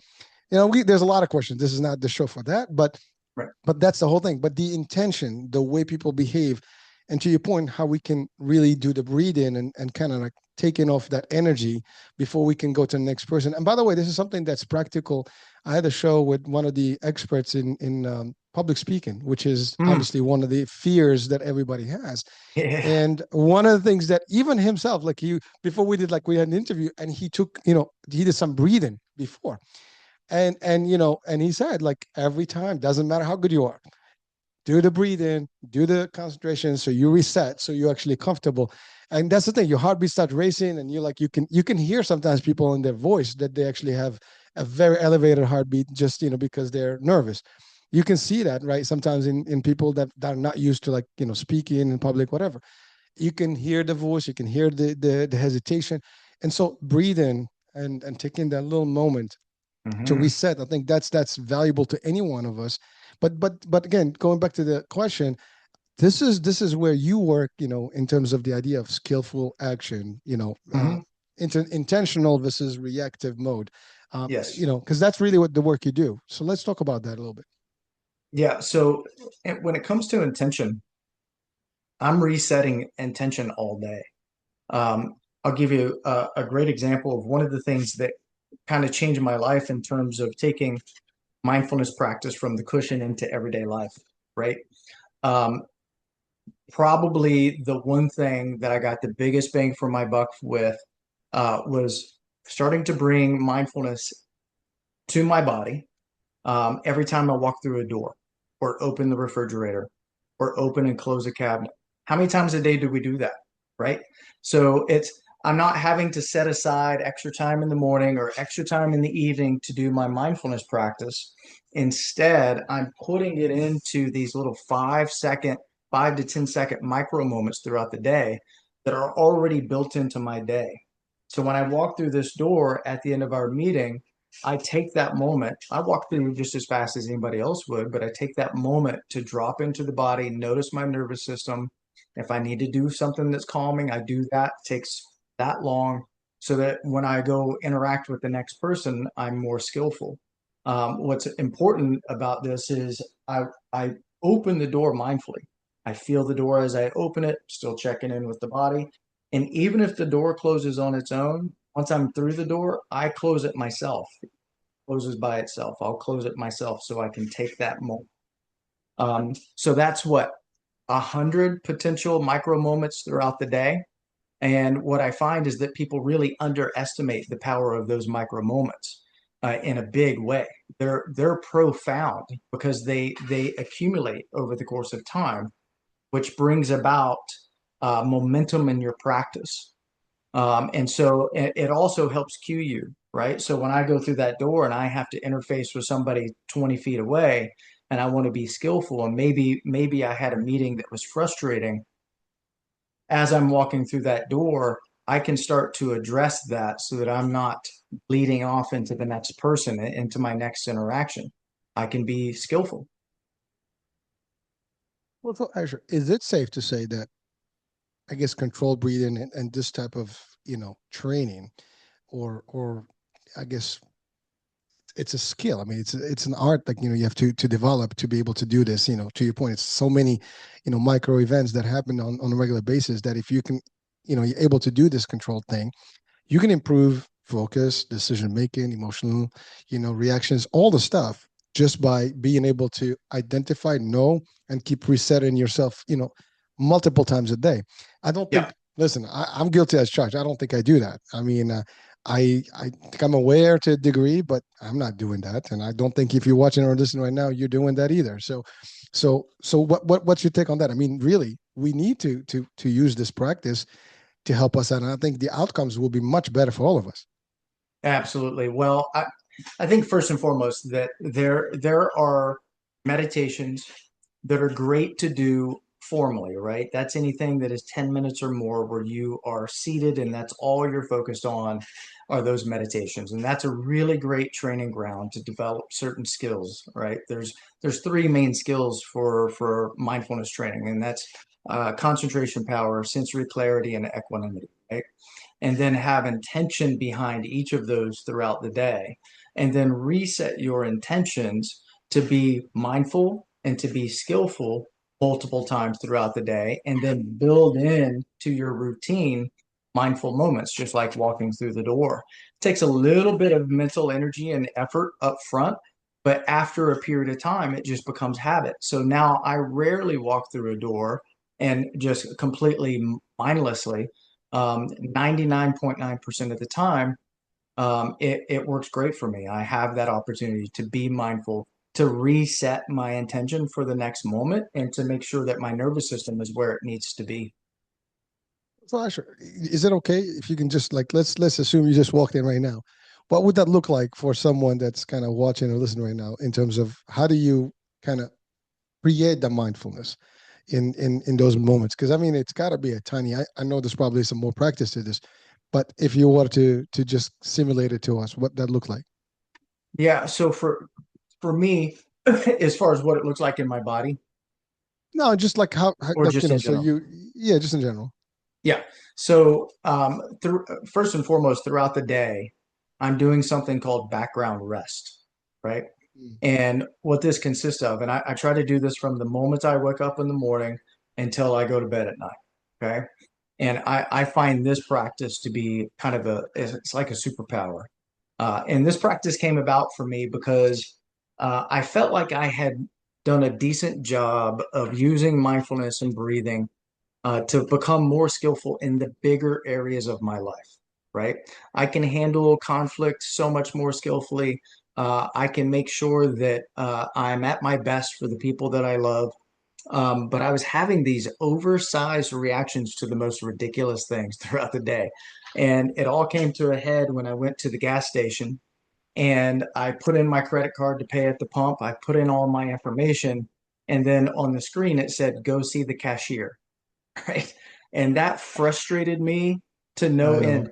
hmm. There's a lot of questions. This is not the show for that, but Right. that's the whole thing. But the intention, the way people behave, and to your point, how we can really do the breathing and kind of like taking off that energy before we can go to the next person. And by the way, this is something that's practical. I had a show with one of the experts in public speaking, which is Mm. obviously one of the fears that everybody has. Yeah. And one of the things that even himself, like, before we had an interview, and he took, he did some breathing before, and he said, like, every time, doesn't matter how good you are, do the breathing, do the concentration, so you reset, so you're actually comfortable. And that's the thing, your heartbeat starts racing, and you can hear sometimes people in their voice that they actually have a very elevated heartbeat, just because they're nervous. You can see that, right? Sometimes in people that are not used to, like, speaking in public, whatever. You can hear the voice, you can hear the hesitation. And so breathing and taking that little moment to Hmm. reset, I think that's valuable to any one of us. But again, going back to the question, this is where you work, in terms of the idea of skillful action, Hmm. intentional versus reactive mode, Yes. because that's really what the work you do. So let's talk about that a little bit. Yeah. So when it comes to intention, I'm resetting intention all day. I'll give you a great example of one of the things that kind of changed my life in terms of taking mindfulness practice from the cushion into everyday life, right? Um, Probably the one thing that I got the biggest bang for my buck with was starting to bring mindfulness to my body every time I walk through a door or open the refrigerator or open and close a cabinet. How many times a day do we do that? Right. So I'm not having to set aside extra time in the morning or extra time in the evening to do my mindfulness practice. Instead, I'm putting it into these little 5 second, 5 to 10 second micro moments throughout the day that are already built into my day. So when I walk through this door at the end of our meeting, I take that moment. I walk through just as fast as anybody else would, but I take that moment to drop into the body, notice my nervous system. If I need to do something that's calming, I do that. It takes that long so that when I go interact with the next person, I'm more skillful. What's important about this is I open the door mindfully. I feel the door as I open it, still checking in with the body. And even if the door closes on its own, once I'm through the door, I close it myself. It closes by itself. I'll close it myself so I can take that moment. So that's what 100 potential micro moments throughout the day. And what I find is that people really underestimate the power of those micro moments in a big way. They're profound because they accumulate over the course of time, which brings about momentum in your practice. And so it also helps cue you, right? So when I go through that door and I have to interface with somebody 20 feet away and I want to be skillful, and maybe I had a meeting that was frustrating, as I'm walking through that door, I can start to address that so that I'm not bleeding off into the next person, into my next interaction. I can be skillful. Well, so Asher, is it safe to say that I guess controlled breathing and this type of training, or I guess it's a skill. I mean, it's an art, like you have to develop to be able to do this. To your point, it's so many micro events that happen on a regular basis that if you can, you're able to do this controlled thing, you can improve focus, decision making, emotional, reactions, all the stuff just by being able to identify, know, and keep resetting yourself, multiple times a day. I don't Yeah, think. Listen, I'm guilty as charged. I don't think I do that. I mean, I think I'm aware to a degree, but I'm not doing that, and I don't think if you're watching or listening right now, you're doing that either. So what's your take on that? I mean, really, we need to use this practice to help us out. And I think the outcomes will be much better for all of us. absolutely. Well, I think first and foremost that there are meditations that are great to do formally, right? That's anything that is 10 minutes or more where you are seated and that's all you're focused on are those meditations. And that's a really great training ground to develop certain skills, right? There's three main skills for mindfulness training, and that's concentration power, sensory clarity, and equanimity, right? And then have intention behind each of those throughout the day, and then reset your intentions to be mindful and to be skillful multiple times throughout the day, and then build in to your routine mindful moments, just like walking through the door. It takes a little bit of mental energy and effort up front, but after a period of time, it just becomes habit. So now I rarely walk through a door and just completely mindlessly. 99.9% of the time, it works great for me. I have that opportunity to be mindful, to reset my intention for the next moment, and to make sure that my nervous system is where it needs to be. So, Asher, is it okay if you can just like let's assume you just walked in right now? What would that look like for someone that's kind of watching or listening right now in terms of how do you kind of create the mindfulness in those moments? Because I mean, it's got to be a tiny. I know there's probably some more practice to this, but if you were to just simulate it to us, what that look like? Yeah. So for me, as far as what it looks like in my body, No, just like how or like just in so general. yeah, just in general. Yeah. So first and foremost, throughout the day, I'm doing something called background rest, right? Mm. And what this consists of, and I try to do this from the moment I wake up in the morning until I go to bed at night. Okay. And I find this practice to be kind of it's like a superpower. And this practice came about for me because I felt like I had done a decent job of using mindfulness and breathing to become more skillful in the bigger areas of my life, right? I can handle conflict so much more skillfully. I can make sure that I'm at my best for the people that I love. But I was having these oversized reactions to the most ridiculous things throughout the day. And it all came to a head when I went to the gas station and I put in my credit card to pay at the pump. I put in all my information. And then on the screen, it said, go see the cashier. Right. And that frustrated me to no I know. end.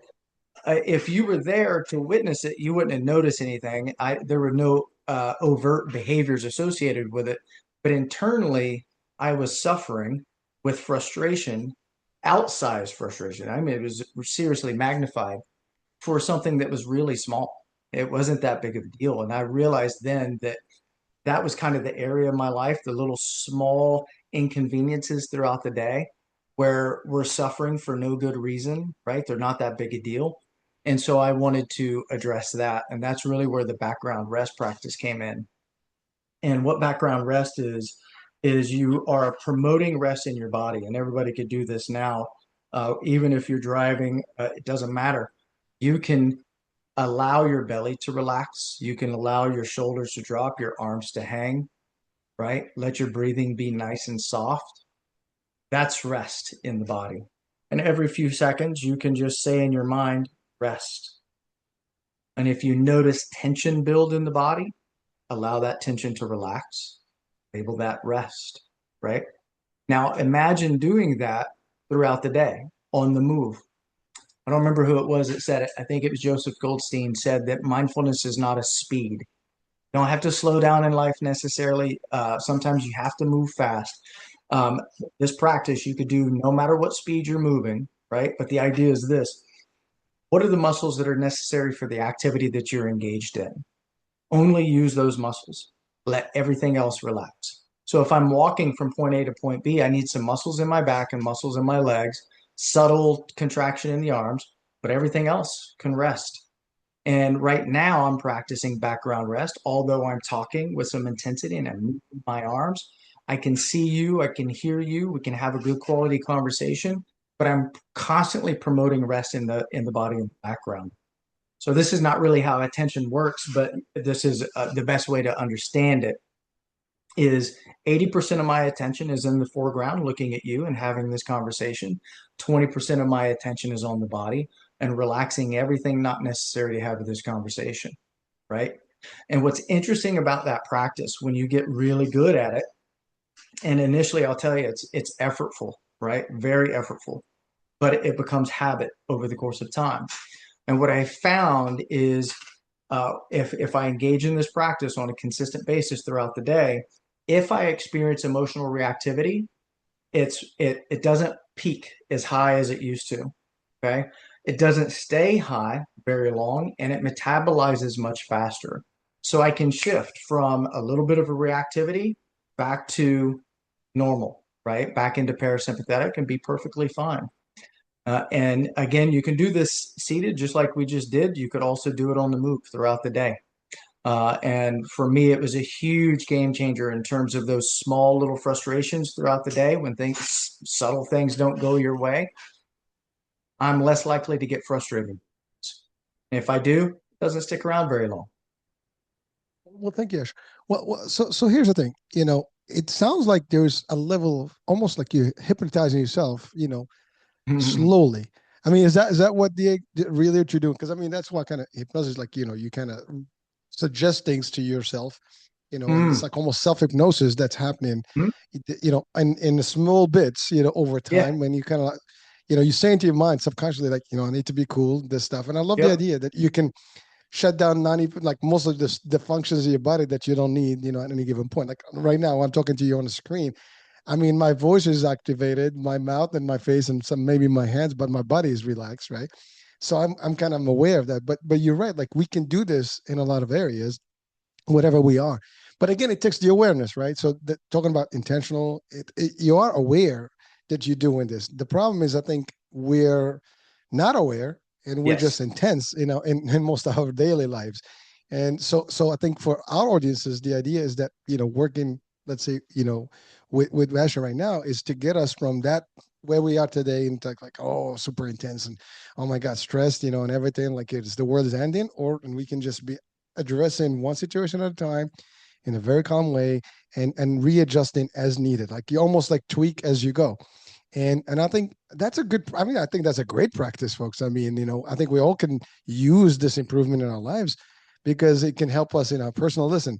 If you were there to witness it, you wouldn't have noticed anything. There were no overt behaviors associated with it, but internally, I was suffering with frustration, outsized frustration. I mean, it was seriously magnified for something that was really small. It wasn't that big of a deal, and I realized then that that was kind of the area of my life, the little small inconveniences throughout the day where we're suffering for no good reason, right? They're not that big a deal. And so I wanted to address that. And that's really where the background rest practice came in. And what background rest is you are promoting rest in your body. And everybody could do this now. Even if you're driving, it doesn't matter. You can allow your belly to relax. You can allow your shoulders to drop, your arms to hang, right? Let your breathing be nice and soft. That's rest in the body. And every few seconds, you can just say in your mind, rest. And if you notice tension build in the body, allow that tension to relax. Label that rest, right? Now, imagine doing that throughout the day on the move. I don't remember who it was that said it. I think it was Joseph Goldstein said that mindfulness is not a speed. You don't have to slow down in life necessarily. Sometimes you have to move fast. Um, this practice you could do no matter what speed you're moving, right? But the idea is this: what are the muscles that are necessary for the activity that you're engaged in? Only use those muscles. Let everything else relax. So if I'm walking from point A to point B, I need some muscles in my back and muscles in my legs, subtle contraction in the arms, but everything else can rest. And right now, I'm practicing background rest, although I'm talking with some intensity and I'm moving my arms. I can see you, I can hear you, we can have a good quality conversation, but I'm constantly promoting rest in the body and the background. So this is not really how attention works, but this is the best way to understand it is 80% of my attention is in the foreground looking at you and having this conversation. 20% of my attention is on the body and relaxing everything not necessary to have this conversation, right? And what's interesting about that practice when you get really good at it, and initially I'll tell you it's effortful, right? Very effortful, but it becomes habit over the course of time. And what I found is if I engage in this practice on a consistent basis throughout the day, if I experience emotional reactivity, it doesn't peak as high as it used to. Okay. It doesn't stay high very long and it metabolizes much faster. So I can shift from a little bit of a reactivity back to normal, right? Back into parasympathetic and be perfectly fine. And again, you can do this seated just like we just did. You could also do it on the move throughout the day. And for me, it was a huge game changer in terms of those small little frustrations throughout the day when things, subtle things don't go your way. I'm less likely to get frustrated. And if I do, it doesn't stick around very long. Well, thank you, Ash. So here's the thing. It sounds like there's a level of almost like you're hypnotizing yourself. Slowly. I mean, is that what really what you're doing? Because I mean, that's what kind of hypnosis, like you kind of suggest things to yourself, and it's Mm, like almost self hypnosis that's happening, mm, in the small bits, over yeah. time when you kind of, you say into your mind subconsciously, like, I need to be cool, this stuff, and I love the Yep. idea that you can shut down 90, like most of the functions of your body that you don't need, at any given point. Like right now, I'm talking to you on the screen. I mean, my voice is activated, my mouth and my face, and some maybe my hands, but my body is relaxed, right? So I'm kind of aware of that. But you're right. Like we can do this in a lot of areas, whatever we are. But again, it takes the awareness, right? So talking about intentional, you are aware that you're doing this. The problem is, I think we're not aware and we're just Yes. intense, in most of our daily lives. And so I think for our audiences, the idea is that, working, let's say, with Rasha right now is to get us from that where we are today and like, oh, super intense and oh my God, stressed, and everything like it's the world is ending, and we can just be addressing one situation at a time in a very calm way, and readjusting as needed. Like you almost like tweak as you go. And I think that's a good, I mean, I think that's a great practice, folks. I mean, I think we all can use this improvement in our lives because it can help us in our personal. Listen,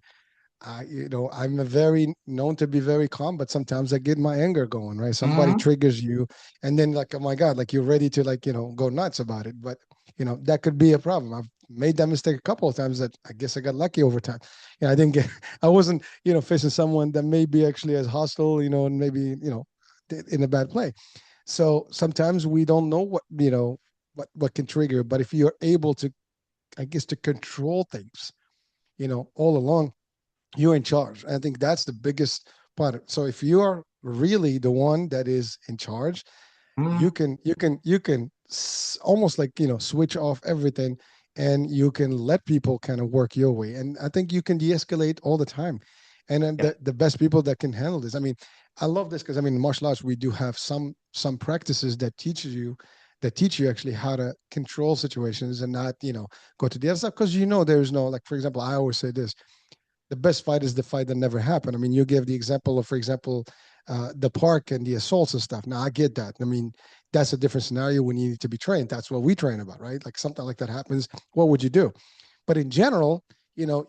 I'm a very known to be very calm, but sometimes I get my anger going, right? Somebody Hmm. triggers you, and then like, oh my God, like you're ready to like, go nuts about it. But that could be a problem. I've made that mistake a couple of times that I guess I got lucky over time. I didn't get, I wasn't, facing someone that may be actually as hostile, and maybe, in a bad play. So sometimes we don't know what can trigger, but if you're able to, I guess, to control things, all along, you're in charge. I think that's the biggest part. So if you are really the one that is in charge, Hmm. you can almost like switch off everything, and you can let people kind of work your way. And I think you can de-escalate all the time. And then Yeah. the best people that can handle this. I mean, I love this because I mean, in martial arts we do have some practices that teach you actually how to control situations and not go to the other side, because there's no, like, for example, I always say this: the best fight is the fight that never happened. I mean, you gave the example of, for example, the park and the assaults and stuff. Now, I get that. I mean, that's a different scenario when you need to be trained. That's what we train about, right? Like something like that happens, what would you do? But in general,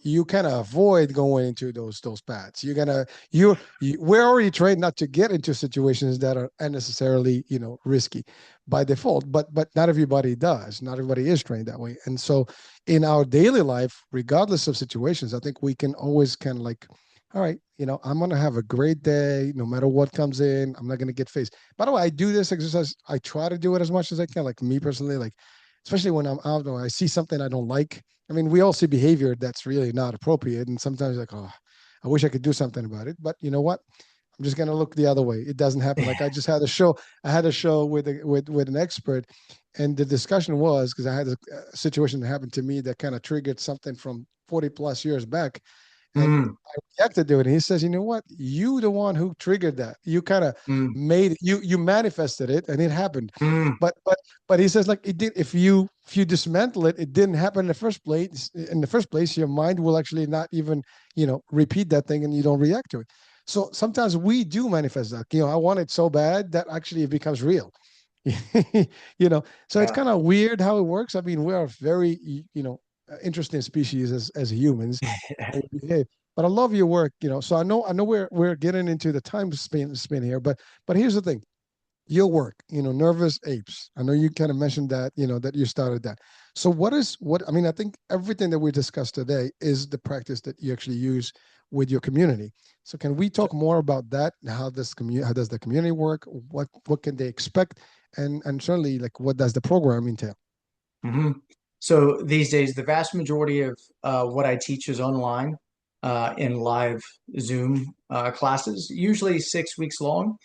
you kind of avoid going into those paths. We're already trained not to get into situations that are unnecessarily risky by default. But not everybody does. Not everybody is trained that way. And so in our daily life, regardless of situations, I think we can always kind of like, all right, I'm gonna have a great day no matter what comes in. I'm not gonna get faced. By the way, I do this exercise. I try to do it as much as I can. Like me personally, like especially when I'm out or I see something I don't like. I mean, we all see behavior that's really not appropriate, and sometimes like, oh, I wish I could do something about it. But you know what? I'm just gonna look the other way. It doesn't happen. Like I just had a show. I had a show with an expert, and the discussion was because I had a situation that happened to me that kind of triggered something from 40 plus years back, and Mm. I reacted to it. And he says, "You know what? You the one who triggered that. You kind of Mm. made it, you manifested it, and it happened. Mm. But he says, like, it did. If you dismantle it, it didn't happen in the first place. In the first place, your mind will actually not even repeat that thing, and you don't react to it. So sometimes we do manifest that. I want it so bad that actually it becomes real. So it's Yeah. kind of weird how it works. I mean, we are very interesting species as humans, how we behave. But I love your work. So I know we're getting into the time spin here, but here's the thing: your work, nervous apes. I know you kind of mentioned that, that you started that. So what I mean, I think everything that we discussed today is the practice that you actually use with your community. So can we talk more about that? How does the community work? What can they expect? And certainly, like, what does the program entail? Hmm. So these days, the vast majority of what I teach is online in live Zoom classes, usually 6 weeks long.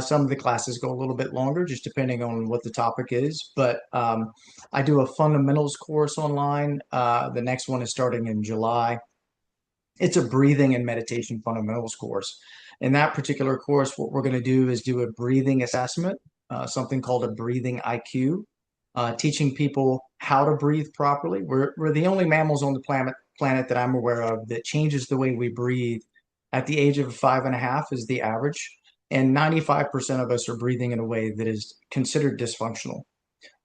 Some of the classes go a little bit longer, just depending on what the topic is. But I do a fundamentals course online. The next one is starting in July. It's a breathing and meditation fundamentals course. In that particular course, what we're going to do is do a breathing assessment, something called a breathing IQ, teaching people how to breathe properly. We're the only mammals on the planet that I'm aware of that changes the way we breathe at the age of 5.5 is the average. And 95% of us are breathing in a way that is considered dysfunctional.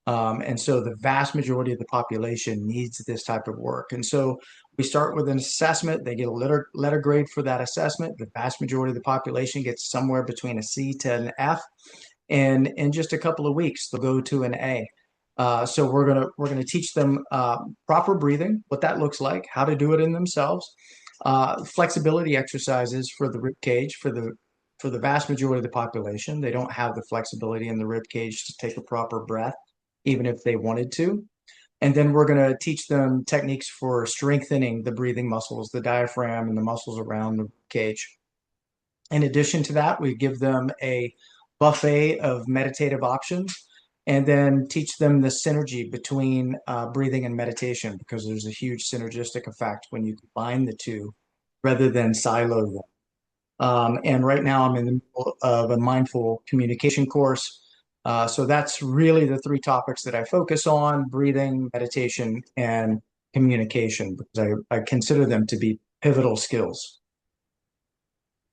And so the vast majority of the population needs this type of work. And so we start with an assessment. They get a letter grade for that assessment. The vast majority of the population gets somewhere between a C to an F. And in just a couple of weeks, they'll go to an A. So we're gonna teach them proper breathing, what that looks like, how to do it in themselves, flexibility exercises for the rib cage for the vast majority of the population. They don't have the flexibility in the rib cage to take a proper breath, even if they wanted to. And then we're going to teach them techniques for strengthening the breathing muscles, the diaphragm, and the muscles around the cage. In addition to that, we give them a buffet of meditative options and then teach them the synergy between breathing and meditation because there's a huge synergistic effect when you combine the two rather than silo them. And right now I'm in the middle of a mindful communication course. So that's really the three topics that I focus on: breathing, meditation, and communication because I consider them to be pivotal skills.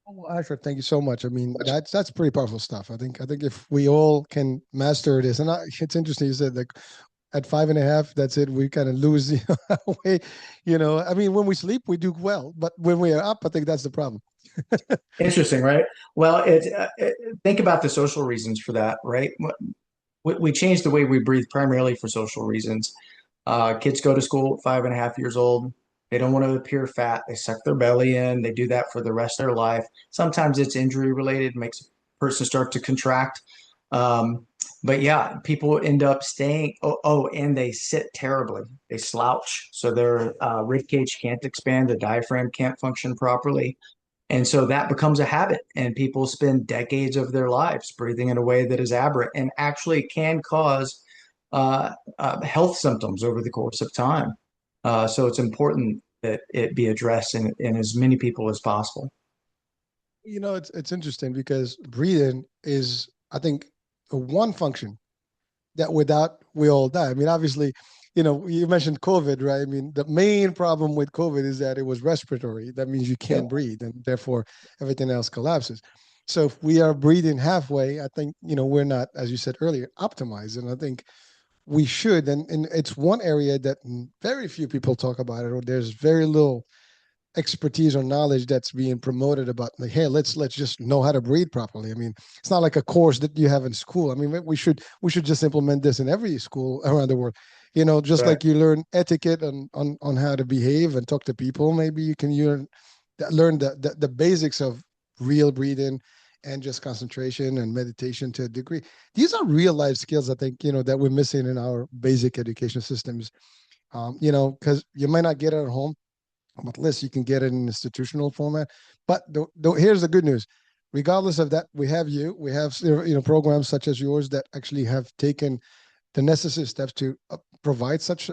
Oh, Ashford, thank you so much. I mean, that's pretty powerful stuff. I think if we all can master this, and it's interesting you said like at 5.5, that's it. We kind of lose our way. I mean, when we sleep, we do well, but when we are up, I think that's the problem. Interesting, right? Well, think about the social reasons for that, right? We changed the way we breathe primarily for social reasons. Kids go to school at 5.5 years old. They don't want to appear fat. They suck their belly in. They do that for the rest of their life. Sometimes it's injury related, makes a person start to contract. Um, but yeah, people end up staying. And they sit terribly. They slouch, so their rib cage can't expand. The diaphragm can't function properly. And so that becomes a habit, and people spend decades of their lives breathing in a way that is aberrant and actually can cause health symptoms over the course of time. So it's important that it be addressed in as many people as possible. It's interesting because breathing is, I think, one function that without we all die. I mean, obviously, you mentioned COVID, right? I mean, the main problem with COVID is that it was respiratory. That means you Yep. can't breathe, and therefore everything else collapses. So if we are breathing halfway, I think, we're not, as you said earlier, optimized. And I think we should. And it's one area that very few people talk about it, or there's very little expertise or knowledge that's being promoted about like, hey, let's just know how to breathe properly. I mean, it's not like a course that you have in school. I mean, we should just implement this in every school around the world. Just Right. like you learn etiquette on how to behave and talk to people, maybe you can learn the basics of real breathing and just concentration and meditation to a degree. These are real life skills, I think, that we're missing in our basic education systems. Because you might not get it at home, but list you can get it in institutional format. But here's the good news: regardless of that, we have programs such as yours that actually have taken the necessary steps to provide such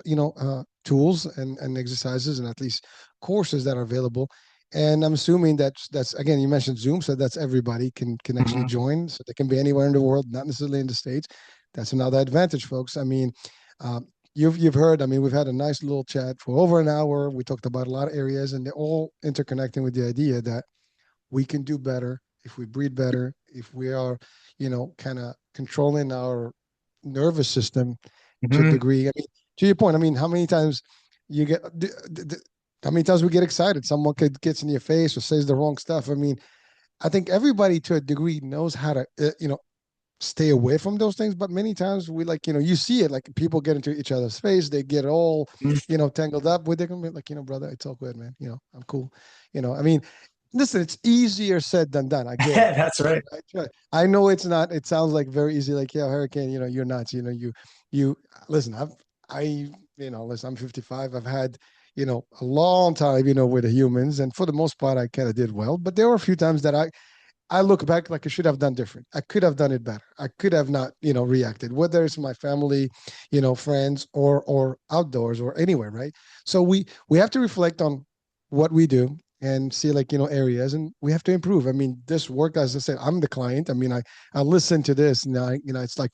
tools and exercises and at least courses that are available. And I'm assuming that's again, you mentioned Zoom, so that's everybody can actually Mhm. join, so they can be anywhere in the world, not necessarily in the States. That's another advantage, folks. I mean, you've heard. I mean, we've had a nice little chat for over an hour. We talked about a lot of areas, and they're all interconnecting with the idea that we can do better if we breathe better, if we are, kind of controlling our nervous system to a Mhm. degree. I mean, to your point, I mean, you get, how many times we get excited? Someone could gets in your face or says the wrong stuff. I mean, I think everybody to a degree knows how to, stay away from those things. But many times we like, you see it like people get into each other's face, they get all, Mhm. tangled up with it. Like, brother, it's all good, man. I'm cool. I mean, listen, it's easier said than done. I get it. I That's try. right. I try. I know it's not. It sounds like very easy. Like, yeah, Hurricane. You're nuts. You listen. Listen. I'm 55. I've had, a long time, with the humans, and for the most part, I kind of did well. But there were a few times that I look back like I should have done different. I could have done it better. I could have not, reacted, whether it's my family, friends or outdoors or anywhere, right? So we have to reflect on what we do and see like, areas, and we have to improve. I mean, this work, as I said, I'm the client. I mean, I listen to this and it's like,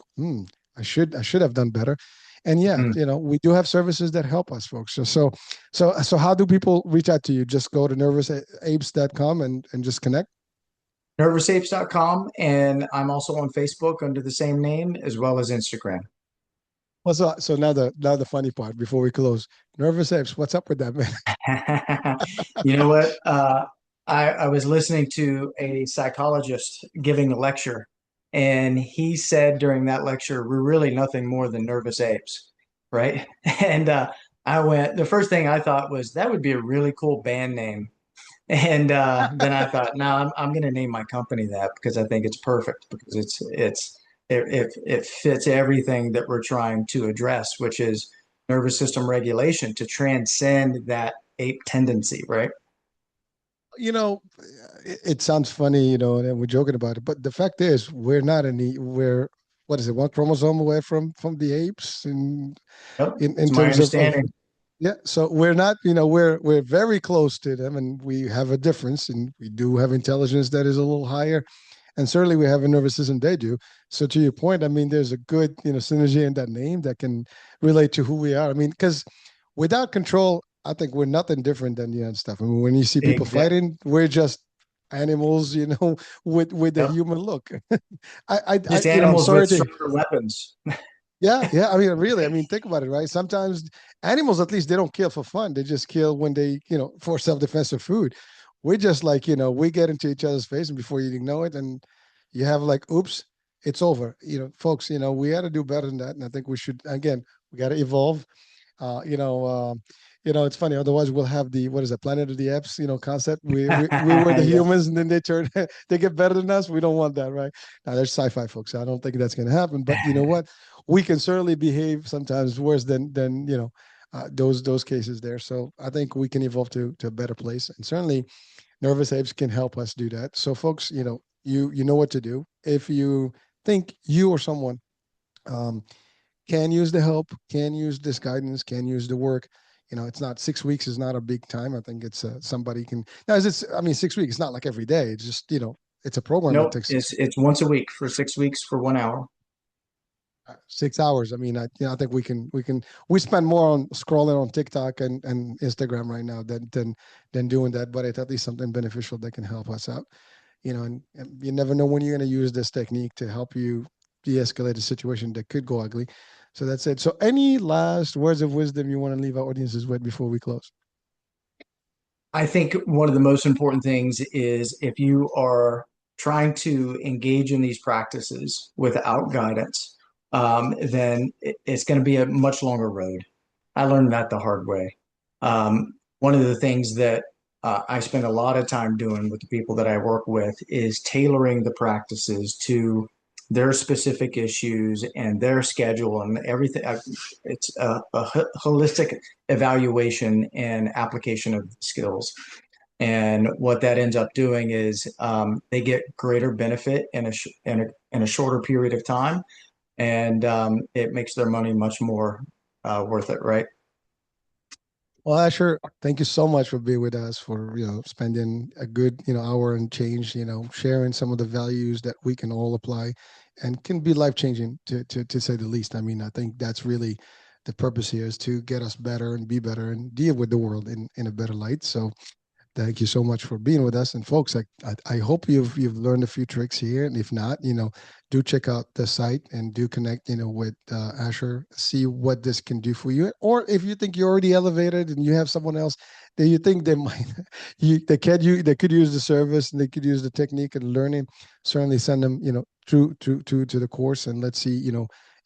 I should have done better. And yeah, Mhm. we do have services that help us, folks. So how do people reach out to you? Just go to nervousapes.com and just connect. Nervousapes.com, and I'm also on Facebook under the same name as well as Instagram. Well, so now the funny part before we close. Nervous apes, what's up with that, man? You know what? I was listening to a psychologist giving a lecture, and he said during that lecture, we're really nothing more than nervous apes, right? And the first thing I thought was that would be a really cool band name. And then I thought, no, I'm going to name my company that because I think it's perfect because it fits everything that we're trying to address, which is nervous system regulation to transcend that ape tendency, right? you know, it sounds funny, and we're joking about it, but the fact is, we're not any. We're what is it? One chromosome away from the apes, Yep, in it's my terms of understanding. yeah. So we're not, we're very close to them, and we have a difference, and we do have intelligence that is a little higher, and certainly we have a nervous system they do. So to your point, I mean, there's a good, synergy in that name that can relate to who we are. I mean, because without control, I think we're nothing different than the other stuff. I mean, when you see people Exactly. fighting, we're just animals, with a Yep. human look. I Just I'm animals with sorry to. sharper weapons. Yeah, yeah. I mean, really. I mean, think about it, right? Sometimes animals, at least, they don't kill for fun. They just kill when they, for self-defense or food. We just like, we get into each other's face, and before you know it, and you have like, oops, it's over. Folks, we got to do better than that, and I think we should. Again, we got to evolve. uh, you know, uh, it's funny. Otherwise, we'll have the what is it, Planet of the Apes, concept. We were the Yeah. humans, and then they turn they get better than us. We don't want that, right? Now, there's sci-fi folks. I don't think that's going to happen. But you know what? We can certainly behave sometimes worse than those cases there. So I think we can evolve to a better place, and certainly nervous apes can help us do that. So, folks, you know what to do if you think you or someone um, can use the help, can use this guidance, can use the work. It's not 6 weeks is not a big time. I think it's somebody can now. Is it's I mean 6 weeks? It's not like every day. It's just it's a program that Nope. takes It's once a week for 6 weeks for 1 hour. 6 hours. I mean, I think we spend more on scrolling on TikTok and Instagram right now than doing that. But it's at least something beneficial that can help us out. And you never know when you're going to use this technique to help you de-escalate a situation that could go ugly. So that's it. So any last words of wisdom you want to leave our audiences with before we close? I think one of the most important things is if you are trying to engage in these practices without guidance, then it's going to be a much longer road. I learned that the hard way. One of the things that I spend a lot of time doing with the people that I work with is tailoring the practices to their specific issues and their schedule and everything. It's a holistic evaluation and application of skills. And what that ends up doing is they get greater benefit in a shorter period of time, and it makes their money much more worth it, right? Well, Asher, thank you so much for being with us, for spending a good hour and change, sharing some of the values that we can all apply and can be life changing to say the least. I mean, I think that's really the purpose here, is to get us better and be better and deal with the world in a better light. So thank you so much for being with us. And folks, I hope you've learned a few tricks here. And if not, do check out the site and do connect, with Asher, see what this can do for you. Or if you think you're already elevated and you have someone else that you think they might they could use the service and they could use the technique and learning, certainly send them, to the course, and let's see,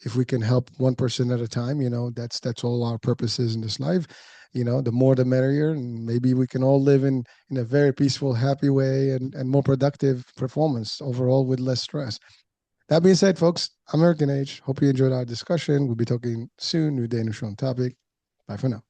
if we can help one person at a time. That's all our purposes in this life. The more the merrier, and maybe we can all live in a very peaceful, happy way, and more productive performance overall with less stress. That being said, folks, I'm American Age. Hope you enjoyed our discussion. We'll be talking soon. New day, new show and topic. Bye for now.